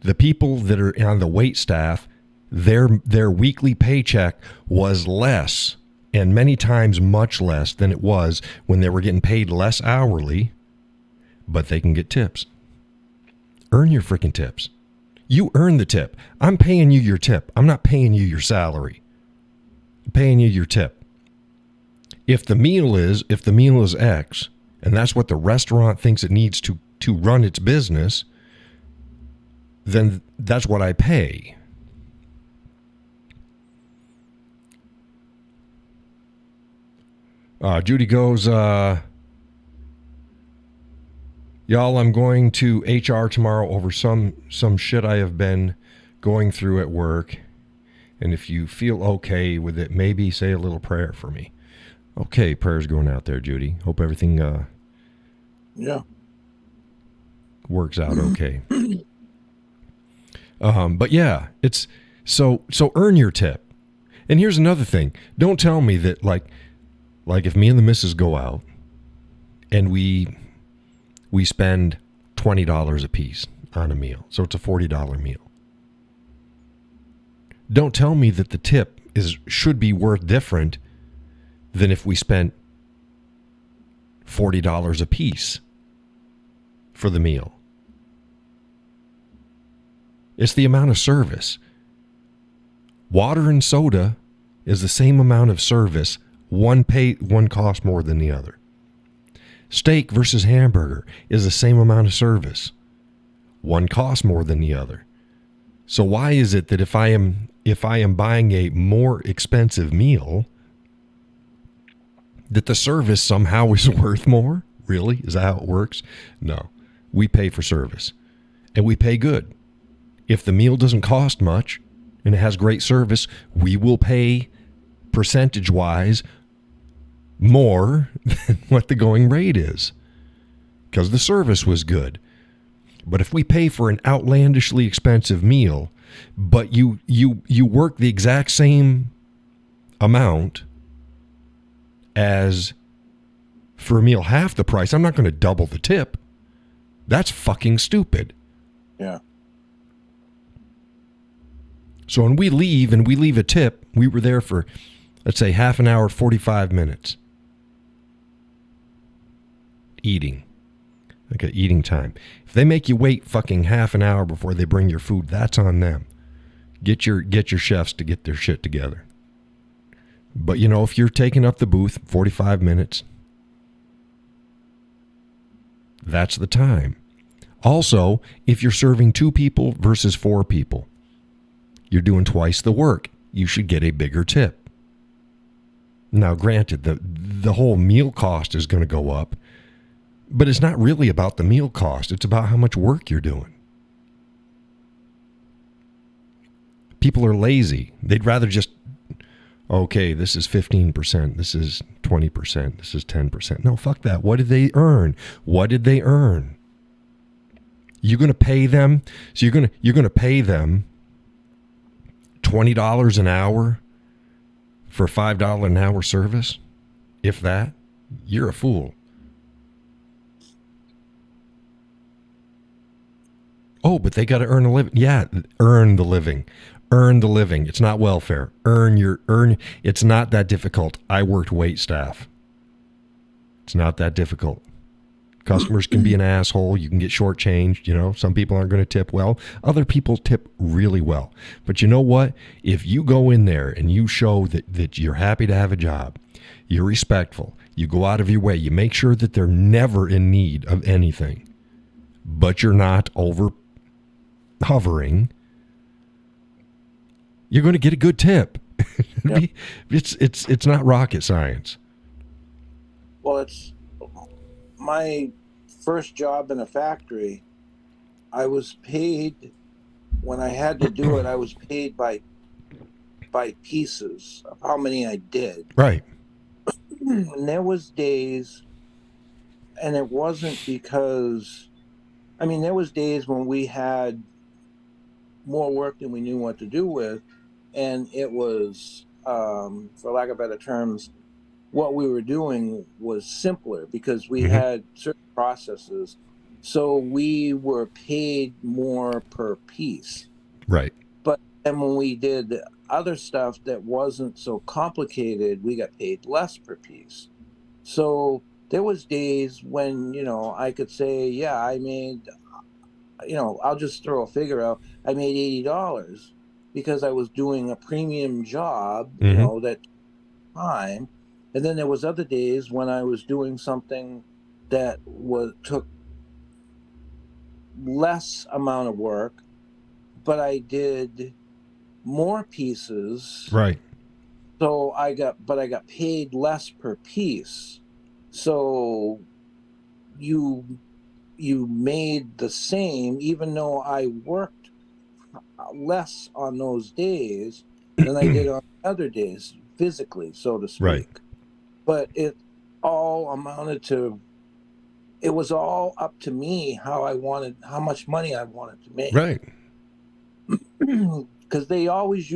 The people that are on the wait staff, their weekly paycheck was less, and many times much less than it was when they were getting paid less hourly, but they can get tips. Earn your freaking tips. You earn the tip. I'm paying you your tip. I'm not paying you your salary. I'm paying you your tip. If the meal is X, and that's what the restaurant thinks it needs to run its business, then that's what I pay. Judy goes, y'all, I'm going to HR tomorrow over some shit I have been going through at work. And if you feel okay with it, maybe say a little prayer for me. Okay, prayers going out there, Judy. Hope everything works out okay. But yeah, it's so earn your tip. And here's another thing. Don't tell me that like if me and the missus go out and we spend $20 a piece on a meal. So it's a $40 meal. Don't tell me that the tip should be worth different than if we spent $40 a piece for the meal. It's the amount of service. Water and soda is the same amount of service. One costs more than the other. Steak versus hamburger is the same amount of service. One costs more than the other. So why is it that if I am buying a more expensive meal, that the service somehow is worth more? Really? Is that how it works? No. We pay for service. And we pay good. If the meal doesn't cost much and it has great service, we will pay percentage-wise more than what the going rate is because the service was good. But if we pay for an outlandishly expensive meal, but you work the exact same amount as for a meal half the price, I'm not going to double the tip. That's fucking stupid. Yeah. So when we leave a tip, we were there for, let's say, half an hour, 45 minutes. Eating. Okay, eating time. If they make you wait fucking half an hour before they bring your food, that's on them. Get your chefs to get their shit together. But, if you're taking up the booth 45 minutes, that's the time. Also, if you're serving 2 people versus 4 people, you're doing twice the work. You should get a bigger tip. Now, granted, the whole meal cost is going to go up, but it's not really about the meal cost. It's about how much work you're doing. People are lazy. They'd rather just, okay, this is 15%, this is 20%, this is 10%. No, fuck that. What did they earn? What did they earn? You're going to pay them, so you're going to pay them $20 an hour for $5 an hour service? If that, you're a fool. Oh, but they got to earn a living. Yeah, earn the living. Earn the living. It's not welfare. It's not that difficult. I worked wait staff. It's not that difficult. Customers can be an asshole. You can get shortchanged. Some people aren't going to tip well. Other people tip really well. But you know what? If you go in there and you show that you're happy to have a job, you're respectful, you go out of your way, you make sure that they're never in need of anything, but you're not over hovering, you're going to get a good tip. Yep. It's not rocket science. Well, it's my first job in a factory, I was paid when I had to do it. I was paid by pieces of how many I did. Right. And there was days, and it wasn't because, I mean, there was days when we had more work than we knew what to do with, and it was, for lack of better terms, what we were doing was simpler because we had certain processes, so we were paid more per piece. Right. But then when we did other stuff that wasn't so complicated, we got paid less per piece. So there was days when, I could say, yeah, I made, I'll just throw a figure out. I made $80 because I was doing a premium job, that time. And then there was other days when I was doing something that took less amount of work, but I did more pieces. Right. So I got paid less per piece. So you made the same, even though I worked less on those days than I did on other days, physically, so to speak. Right. But it all amounted to, it was all up to me how much money I wanted to make. Right. Because they always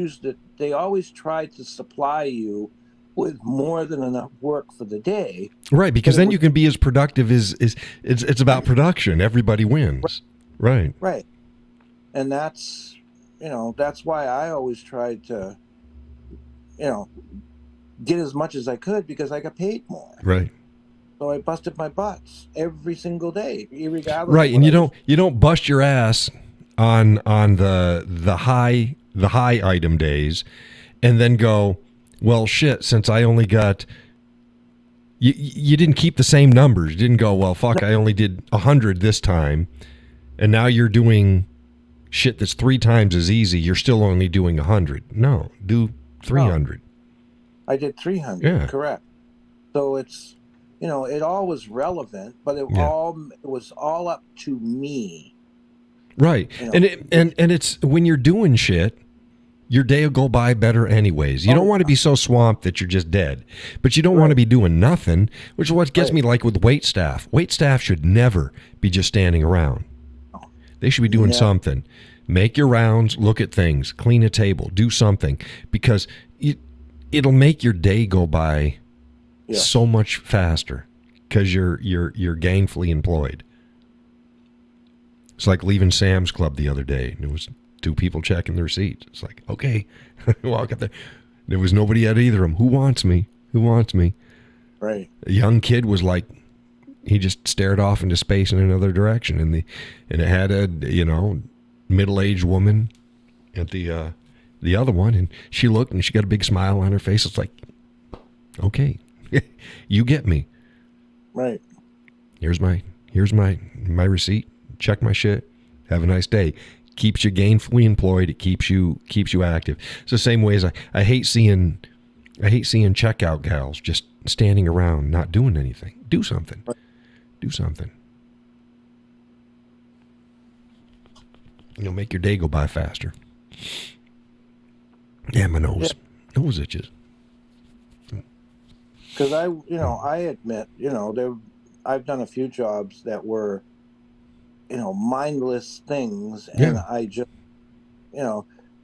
tried to supply you with more than enough work for the day. Right, because then you can be as productive as it's about production. Everybody wins. Right. Right. And that's why I always tried to, get as much as I could because I got paid more. Right. So I busted my butts every single day, regardless. Right, and you don't bust your ass on the high item days, and then go, well, shit. Since I only got, you didn't keep the same numbers. You didn't go, well, fuck. I only did 100 this time, and now you're doing shit that's 3 times as easy. You're still only doing 100. No, do 300. I did 300. Yeah. Correct. So it's, it all was relevant, but it was all up to me. Right. And it's when you're doing shit, your day will go by better anyways. You don't want to be so swamped that you're just dead, but you don't want to be doing nothing, which is what gets me like with wait staff. Wait staff should never be just standing around. They should be doing something. Make your rounds, look at things, clean a table, do something, because it'll make your day go by so much faster because you're gainfully employed. It's like leaving Sam's Club the other day, and it was 2 people checking their receipts. It's like, okay, walk up there. There was nobody at either of them. Who wants me? Who wants me? Right. A young kid was like, he just stared off into space in another direction, and it had a middle-aged woman at the other one, and she looked and she got a big smile on her face. It's like, okay, you get me. Right. Here's my receipt. Check my shit. Have a nice day. Keeps you gainfully employed. It keeps you active. It's the same way as I hate seeing checkout gals just standing around not doing anything. Do something. Do something. You'll make your day go by faster. Yeah, my nose itches. Because I admit, I've done a few jobs that were, mindless things, and I just,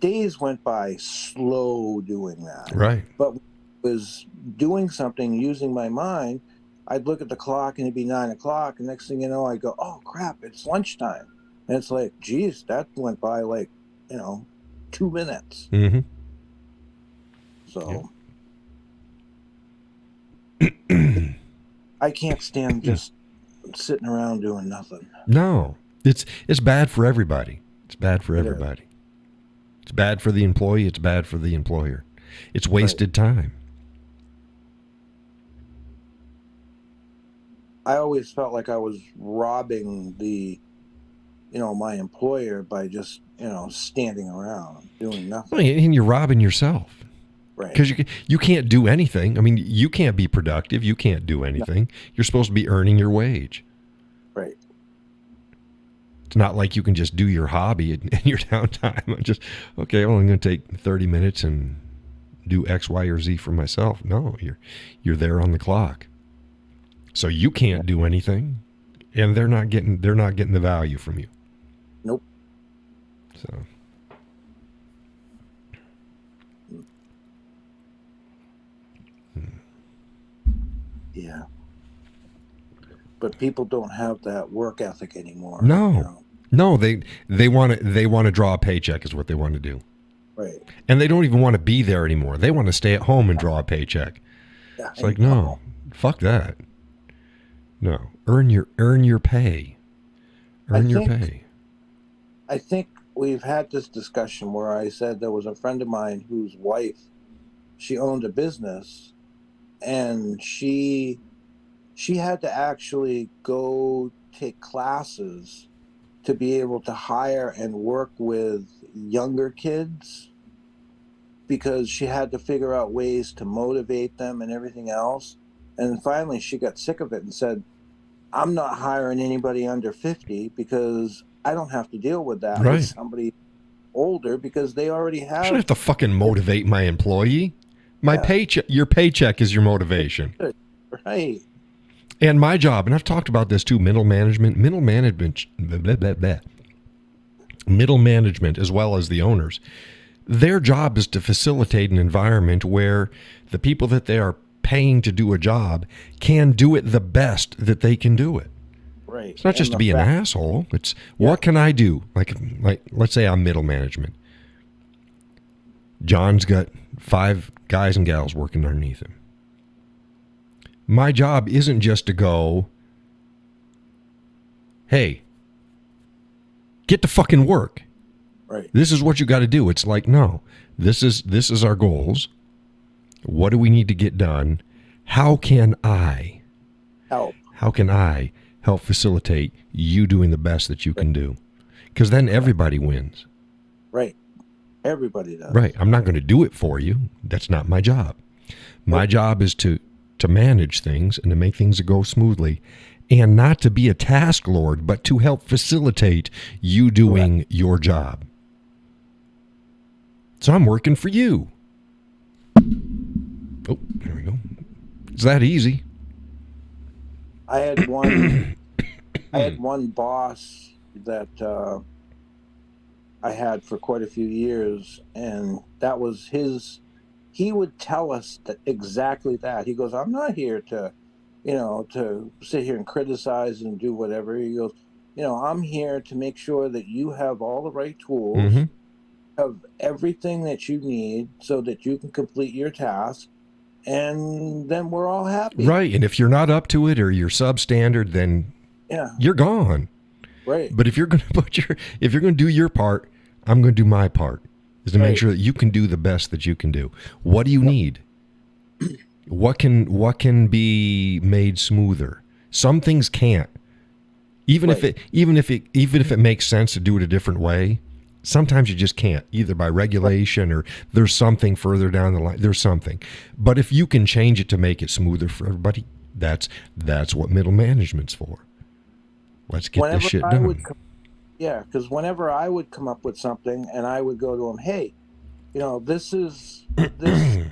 days went by slow doing that. Right. But when I was doing something using my mind, I'd look at the clock and it'd be 9 o'clock, and next thing you know, I go, oh crap, it's lunchtime, and it's like, geez, that went by like, 2 minutes. Mm-hmm. So I can't stand just sitting around doing nothing. No, it's bad for everybody. It's bad for everybody. It's bad for the employee. It's bad for the employer. It's wasted time. I always felt like I was robbing my employer by just, standing around doing nothing. Well, and you're robbing yourself. Right. Because you can't do anything. I mean, you can't be productive. You can't do anything. No. You're supposed to be earning your wage. Right. It's not like you can just do your hobby in your downtime. Just, okay, well, I'm going to take 30 minutes and do X, Y, or Z for myself. No, you're there on the clock. So you can't do anything, and they're not getting the value from you. Nope. So yeah. But people don't have that work ethic anymore. No. You know? No, they want to draw a paycheck is what they want to do. Right. And they don't even want to be there anymore. They want to stay at home and draw a paycheck. Yeah, it's like, no, fuck that. No, earn your pay. Earn your pay. I think we've had this discussion where I said there was a friend of mine whose wife, she owned a business, and she had to actually go take classes to be able to hire and work with younger kids, because she had to figure out ways to motivate them and everything else. And finally she got sick of it and said, I'm not hiring anybody under 50 because I don't have to deal with that with somebody older, because they already have. I shouldn't have to fucking motivate my employee. My paycheck, your paycheck is your motivation. Right. And my job, and I've talked about this too, middle management, as well as the owners, their job is to facilitate an environment where the people that they are paying to do a job can do it the best that they can do it. Right. It's not just to be an asshole. It's what can I do? Like let's say I'm middle management. John's got 5 guys and gals working underneath him. My job isn't just to go, hey, get to fucking work. Right. This is what you got to do. It's like, no, this is our goals. What do we need to get done? How can I help? How can I help facilitate you doing the best that you can do? Because then everybody wins. Right. Everybody does. Right. I'm not going to do it for you. That's not my job. My job is to manage things and to make things go smoothly, and not to be a task lord, but to help facilitate you doing your job. So I'm working for you. Oh, there we go. It's that easy. I had one boss that I had for quite a few years, and that was his. He would tell us exactly that. He goes, I'm not here to, to sit here and criticize and do whatever. He goes, I'm here to make sure that you have all the right tools, have everything that you need so that you can complete your task, and then we're all happy. Right. And if you're not up to it or you're substandard, then you're gone. Right. But if you're going to do your part, I'm going to do my part. Is to make sure that you can do the best that you can do. What do you need? What can be made smoother? Some things can't. Even if it makes sense to do it a different way, sometimes you just can't, either by regulation or there's something further down the line. There's something. But if you can change it to make it smoother for everybody, that's what middle management's for. Let's get this shit done. Because whenever I would come up with something and I would go to him, hey, this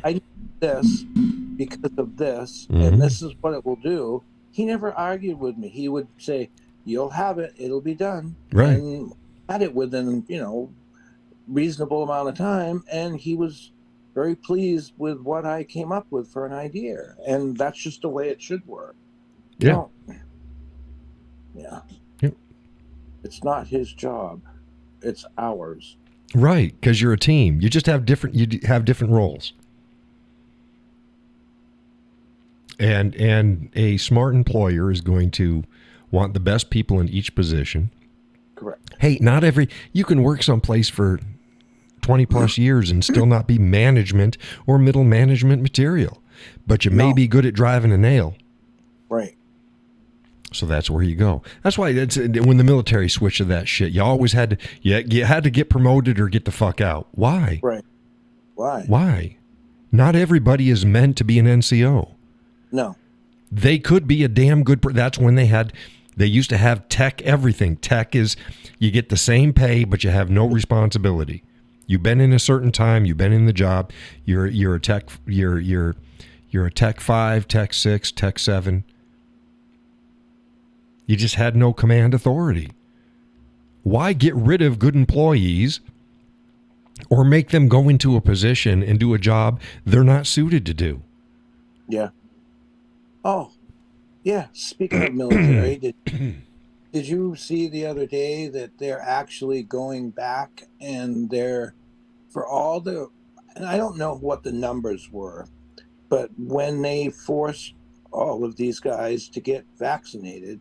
I need this because of this, and this is what it will do. He never argued with me. He would say, you'll have it, it'll be done. Right. And had it within, reasonable amount of time, and he was very pleased with what I came up with for an idea. And that's just the way it should work. Yeah. Yeah. Yep. It's not his job. It's ours. Right, because you're a team. You just have different roles. And a smart employer is going to want the best people in each position. Correct. Hey, you can work someplace for 20 plus years and still not be management or middle management material, but you may be good at driving a nail. Right. So that's where you go. That's why when the military switched to that shit, you always had to you had to get promoted or get the fuck out. Why? Right. Why? Why? Not everybody is meant to be an NCO. No. They could be a damn good. That's when they had They used to have tech everything. Tech is, you get the same pay, but you have no responsibility. You've been in a certain time. You've been in the job. You're a tech. You're a tech 5, tech 6, tech 7. You just had no command authority. Why get rid of good employees or make them go into a position and do a job they're not suited to do? Yeah. Oh, yeah. Speaking of military, did you see the other day that they're actually going back and they're, for all the, and I don't know what the numbers were, but when they forced all of these guys to get vaccinated,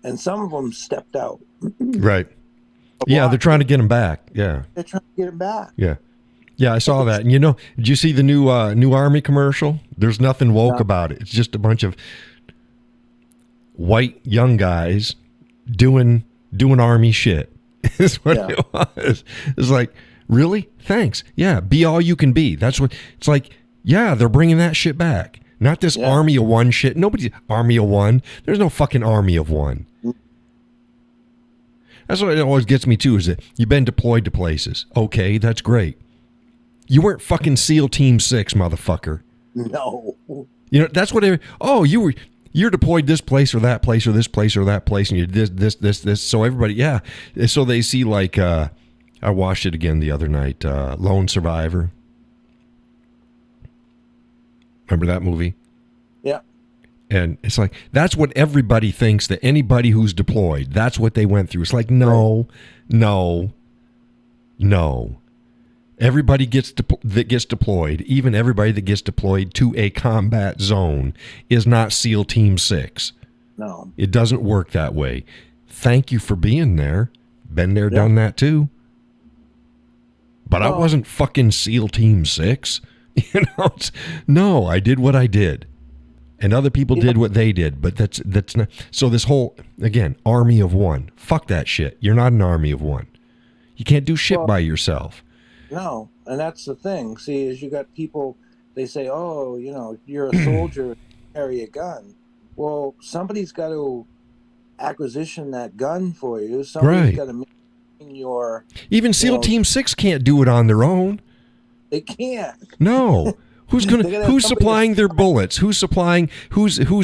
and some of them stepped out. Right. Yeah, they're trying to get them back. Yeah. They're trying to get them back. Yeah. Yeah, I saw that. And you know, did you see the new Army commercial? There's nothing woke about it. It's just a bunch of white young guys doing Army shit. Is what it was. It's like, really? Thanks. Yeah, be all you can be. That's what it's like. Yeah, they're bringing that shit back. Not this Army of One shit. Nobody's Army of One. There's no fucking Army of One. That's what it always gets me too, is that you've been deployed to places. Okay, that's great. You weren't fucking SEAL Team 6, motherfucker. No. You know, that's what you're deployed this place or that place or this place or that place, and you're this. So everybody, so they see, like, I watched it again the other night, Lone Survivor. Remember that movie? Yeah. And it's like, that's what everybody thinks, that anybody who's deployed, that's what they went through. It's like, no. Everybody that gets deployed, even everybody that gets deployed to a combat zone, is not SEAL Team 6. No. It doesn't work that way. Thank you for being there. Been there, done that too. But I wasn't fucking SEAL Team 6. You know, no, I did what I did. And other people did what they did, but that's not. So this whole, again, Army of One. Fuck that shit. You're not an Army of One. You can't do shit by yourself. No, and that's the thing. See, is you got people, they say, oh, you know, you're a soldier, carry a gun. Well, somebody's got to acquisition that gun for you. Somebody's got to maintain your... Even SEAL Team 6 can't do it on their own. They can't. No. Who's supplying their bullets? Who's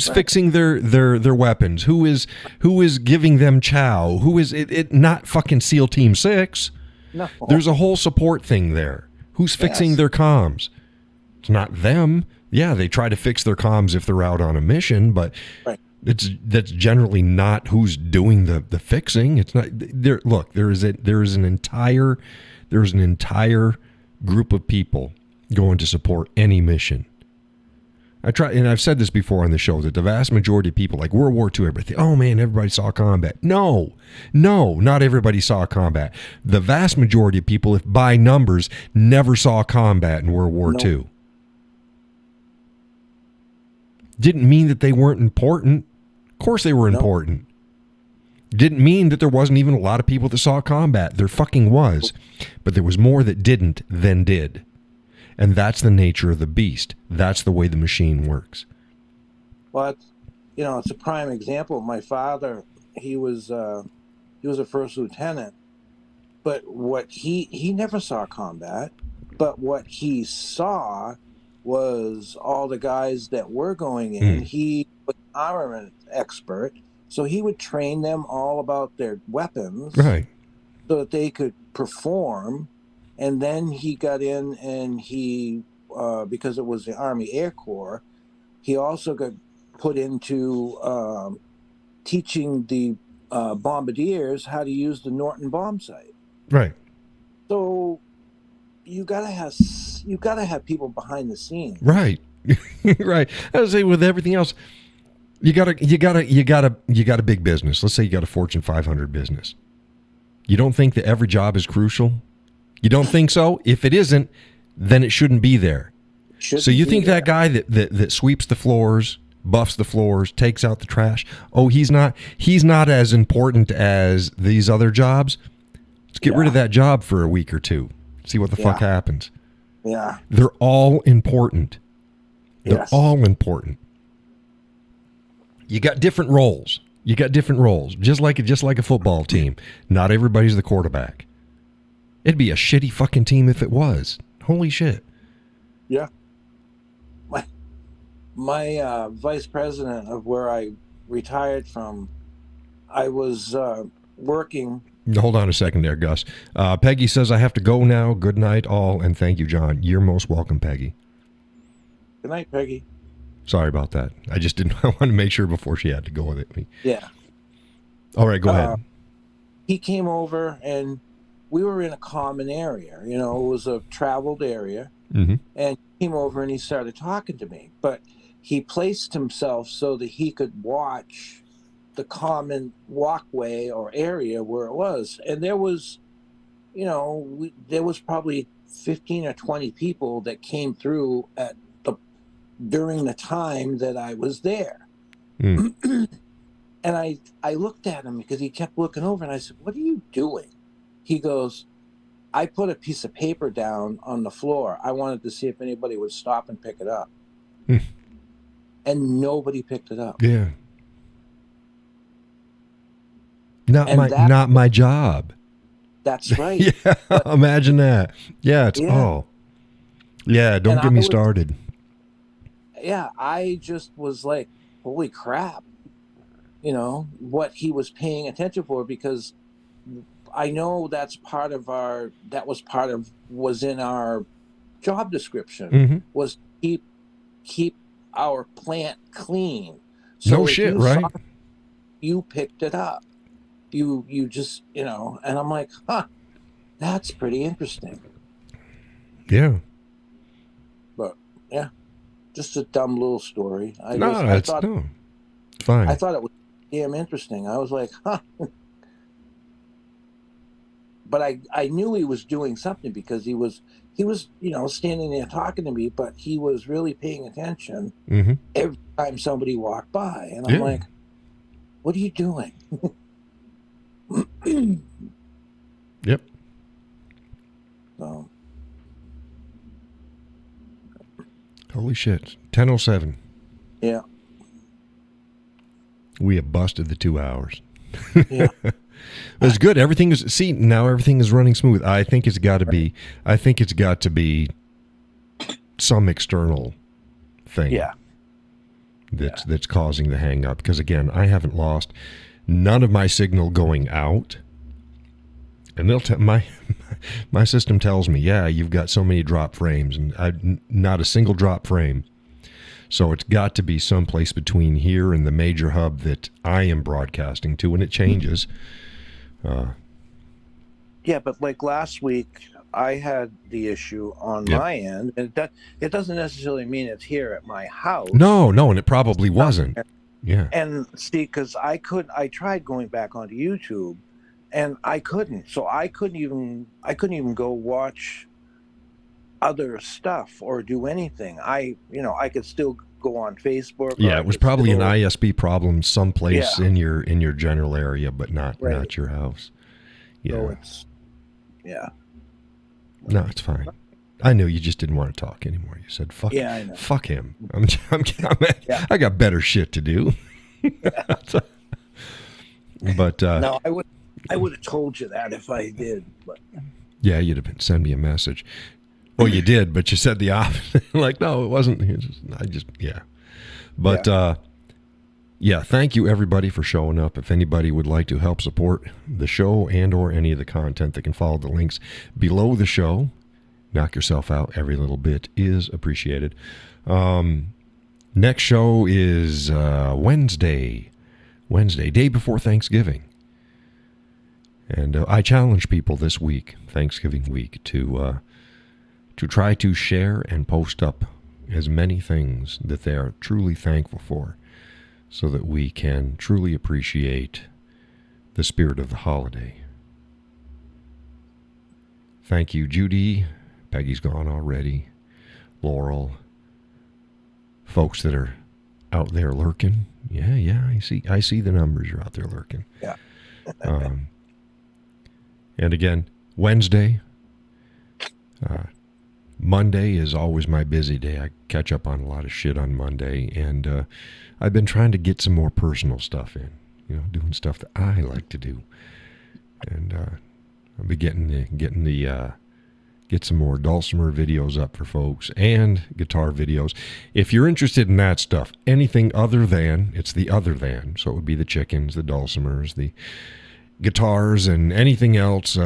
fixing their weapons? Who is giving them chow? Who is it not fucking SEAL Team 6? No. There's a whole support thing there. Who's fixing their comms? It's not them. Yeah, they try to fix their comms if they're out on a mission, but that's generally not who's doing the fixing. It's not there. Look, there is an entire group of people going to support any mission. And I've said this before on the show, that the vast majority of people, like World War II, everybody, oh man, everybody saw combat. No, not everybody saw combat. The vast majority of people, if by numbers, never saw combat in World War II. Didn't mean that they weren't important. Of course they were important. Didn't mean that there wasn't even a lot of people that saw combat. There fucking was. But there was more that didn't than did. And that's the nature of the beast. That's the way the machine works. Well, it's a prime example. My father, he was a first lieutenant, but what he never saw combat, but what he saw was all the guys that were going in. He was an armament expert, so he would train them all about their weapons, right, so that they could perform. And then he got in, and he, because it was the Army Air Corps, he also got put into teaching the bombardiers how to use the Norton bomb sight. Right. So you gotta have people behind the scenes. Right. Right. I would say with everything else, you got a big business. Let's say you got a Fortune 500 business. You don't think that every job is crucial? You don't think so? If it isn't, then it shouldn't be there. So you think that guy that sweeps the floors, buffs the floors, takes out the trash, he's not as important as these other jobs? Let's get rid of that job for a week or two. See what the fuck happens. Yeah. They're all important. They're all important. You got different roles. You got different roles, just like a football team. Not everybody's the quarterback. It'd be a shitty fucking team if it was. Holy shit. Yeah. My vice president of where I retired from, I was working. Hold on a second there, Gus. Peggy says, I have to go now. Good night, all, and thank you, John. You're most welcome, Peggy. Good night, Peggy. Sorry about that. I just didn't. I want to make sure before she had to go with it. Yeah. All right, go ahead. He came over, and we were in a common area. You know, it was a traveled area. Mm-hmm. And he came over, and he started talking to me. But he placed himself so that he could watch the common walkway or area where it was. And there was, you know, there was probably 15 or 20 people that came through during the time that I was there. Mm. And I looked at him because he kept looking over, and I said, what are you doing? He goes, I put a piece of paper down on the floor. I wanted to see if anybody would stop and pick it up. Mm. And nobody picked it up. Yeah. Not my job. That's right. Yeah, but, imagine that. Yeah, yeah, don't get me started. Yeah, I just was like, holy crap. You know, what he was paying attention for, because I know was in our job description, mm-hmm. was keep our plant clean. So no shit, right? You picked it up. You just, you know, and I'm like, that's pretty interesting. Yeah. But yeah, just a dumb little story. It's fine. I thought it was damn interesting. I was like, but I knew he was doing something, because he was, you know, standing there talking to me, but he was really paying attention mm-hmm. every time somebody walked by. And I'm like, what are you doing? Yep. So. Holy shit. 10:07. Yeah. We have busted the 2 hours. Yeah. It's good. Now everything is running smooth. I think it's got to be some external thing. Yeah. That's causing the hang up, because again, I haven't lost none of my signal going out. And my system tells me, yeah, you've got so many drop frames, and not a single drop frame. So it's got to be someplace between here and the major hub that I am broadcasting to, and it changes. Yeah, but like last week, I had the issue on my end, and it doesn't necessarily mean it's here at my house. No, and it probably wasn't. Yeah. And see, because I tried going back onto YouTube, and I couldn't. So I couldn't even go watch other stuff or do anything. I could still go on Facebook. Yeah, it was probably an ISP problem someplace in your general area, but not your house. Yeah. So No, it's fine. I knew you just didn't want to talk anymore. You said, "Fuck, fuck him." I got better shit to do. But no, I would have told you that if I did. But yeah, you'd have sent me a message. Well, you did, but you said the opposite. Like, no, it wasn't. But thank you everybody for showing up. If anybody would like to help support the show and or any of the content, they can follow the links below the show. Knock yourself out. Every little bit is appreciated. Next show is Wednesday, day before Thanksgiving. And I challenge people this week, Thanksgiving week, to try to share and post up as many things that they are truly thankful for, so that we can truly appreciate the spirit of the holiday. Thank you, Judy. Peggy's gone already. Laurel. Folks that are out there lurking. Yeah, I see the numbers. You're out there lurking. Yeah. And again, Wednesday. Monday is always my busy day. I catch up on a lot of shit on Monday, and I've been trying to get some more personal stuff in. doing stuff that I like to do. And I'll be get some more dulcimer videos up for folks and guitar videos. If you're interested in that stuff, anything other than, it's the other than, so it would be the chickens, the dulcimers, the guitars, and anything else,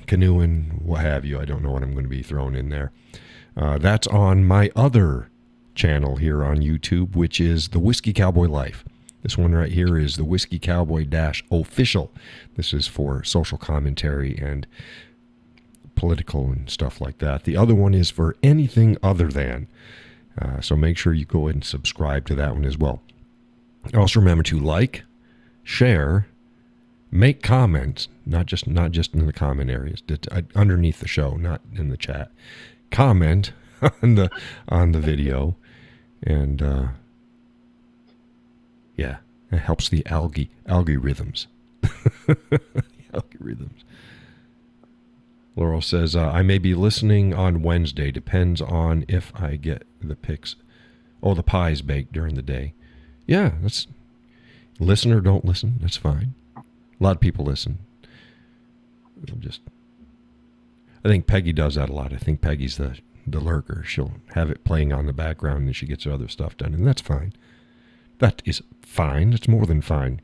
canoeing, what have you. I don't know what I'm going to be throwing in there. That's on my other channel here on YouTube, which is the Whiskey Cowboy Life. This one right here is the Whiskey Cowboy -official. This is for social commentary and political and stuff like that. The other one is for anything other than. So make sure you go ahead and subscribe to that one as well. Also remember to like, share, make comments, not just in the comment areas, underneath the show, not in the chat. Comment on the video, and yeah, it helps the algorithms. Algorithms. Laurel says, I may be listening on Wednesday. Depends on if I get the pics. Oh, the pies baked during the day. Yeah, that's listen or don't listen. That's fine. A lot of people listen. I think Peggy does that a lot. I think Peggy's the lurker. She'll have it playing on the background and she gets her other stuff done, and that's fine. That is fine. It's more than fine.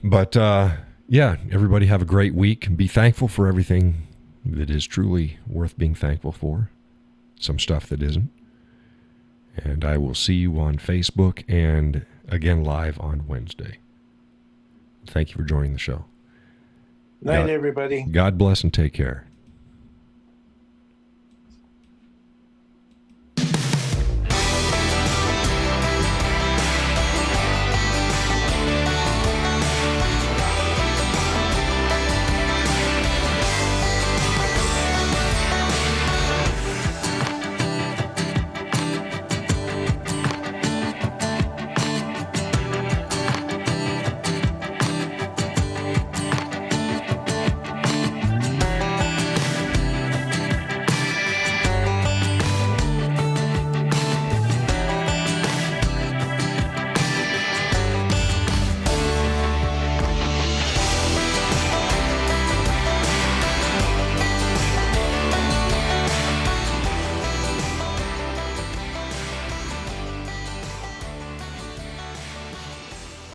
But, yeah, everybody have a great week. Be thankful for everything that is truly worth being thankful for. Some stuff that isn't. And I will see you on Facebook and again live on Wednesday. Thank you for joining the show. Night, everybody. God bless and take care.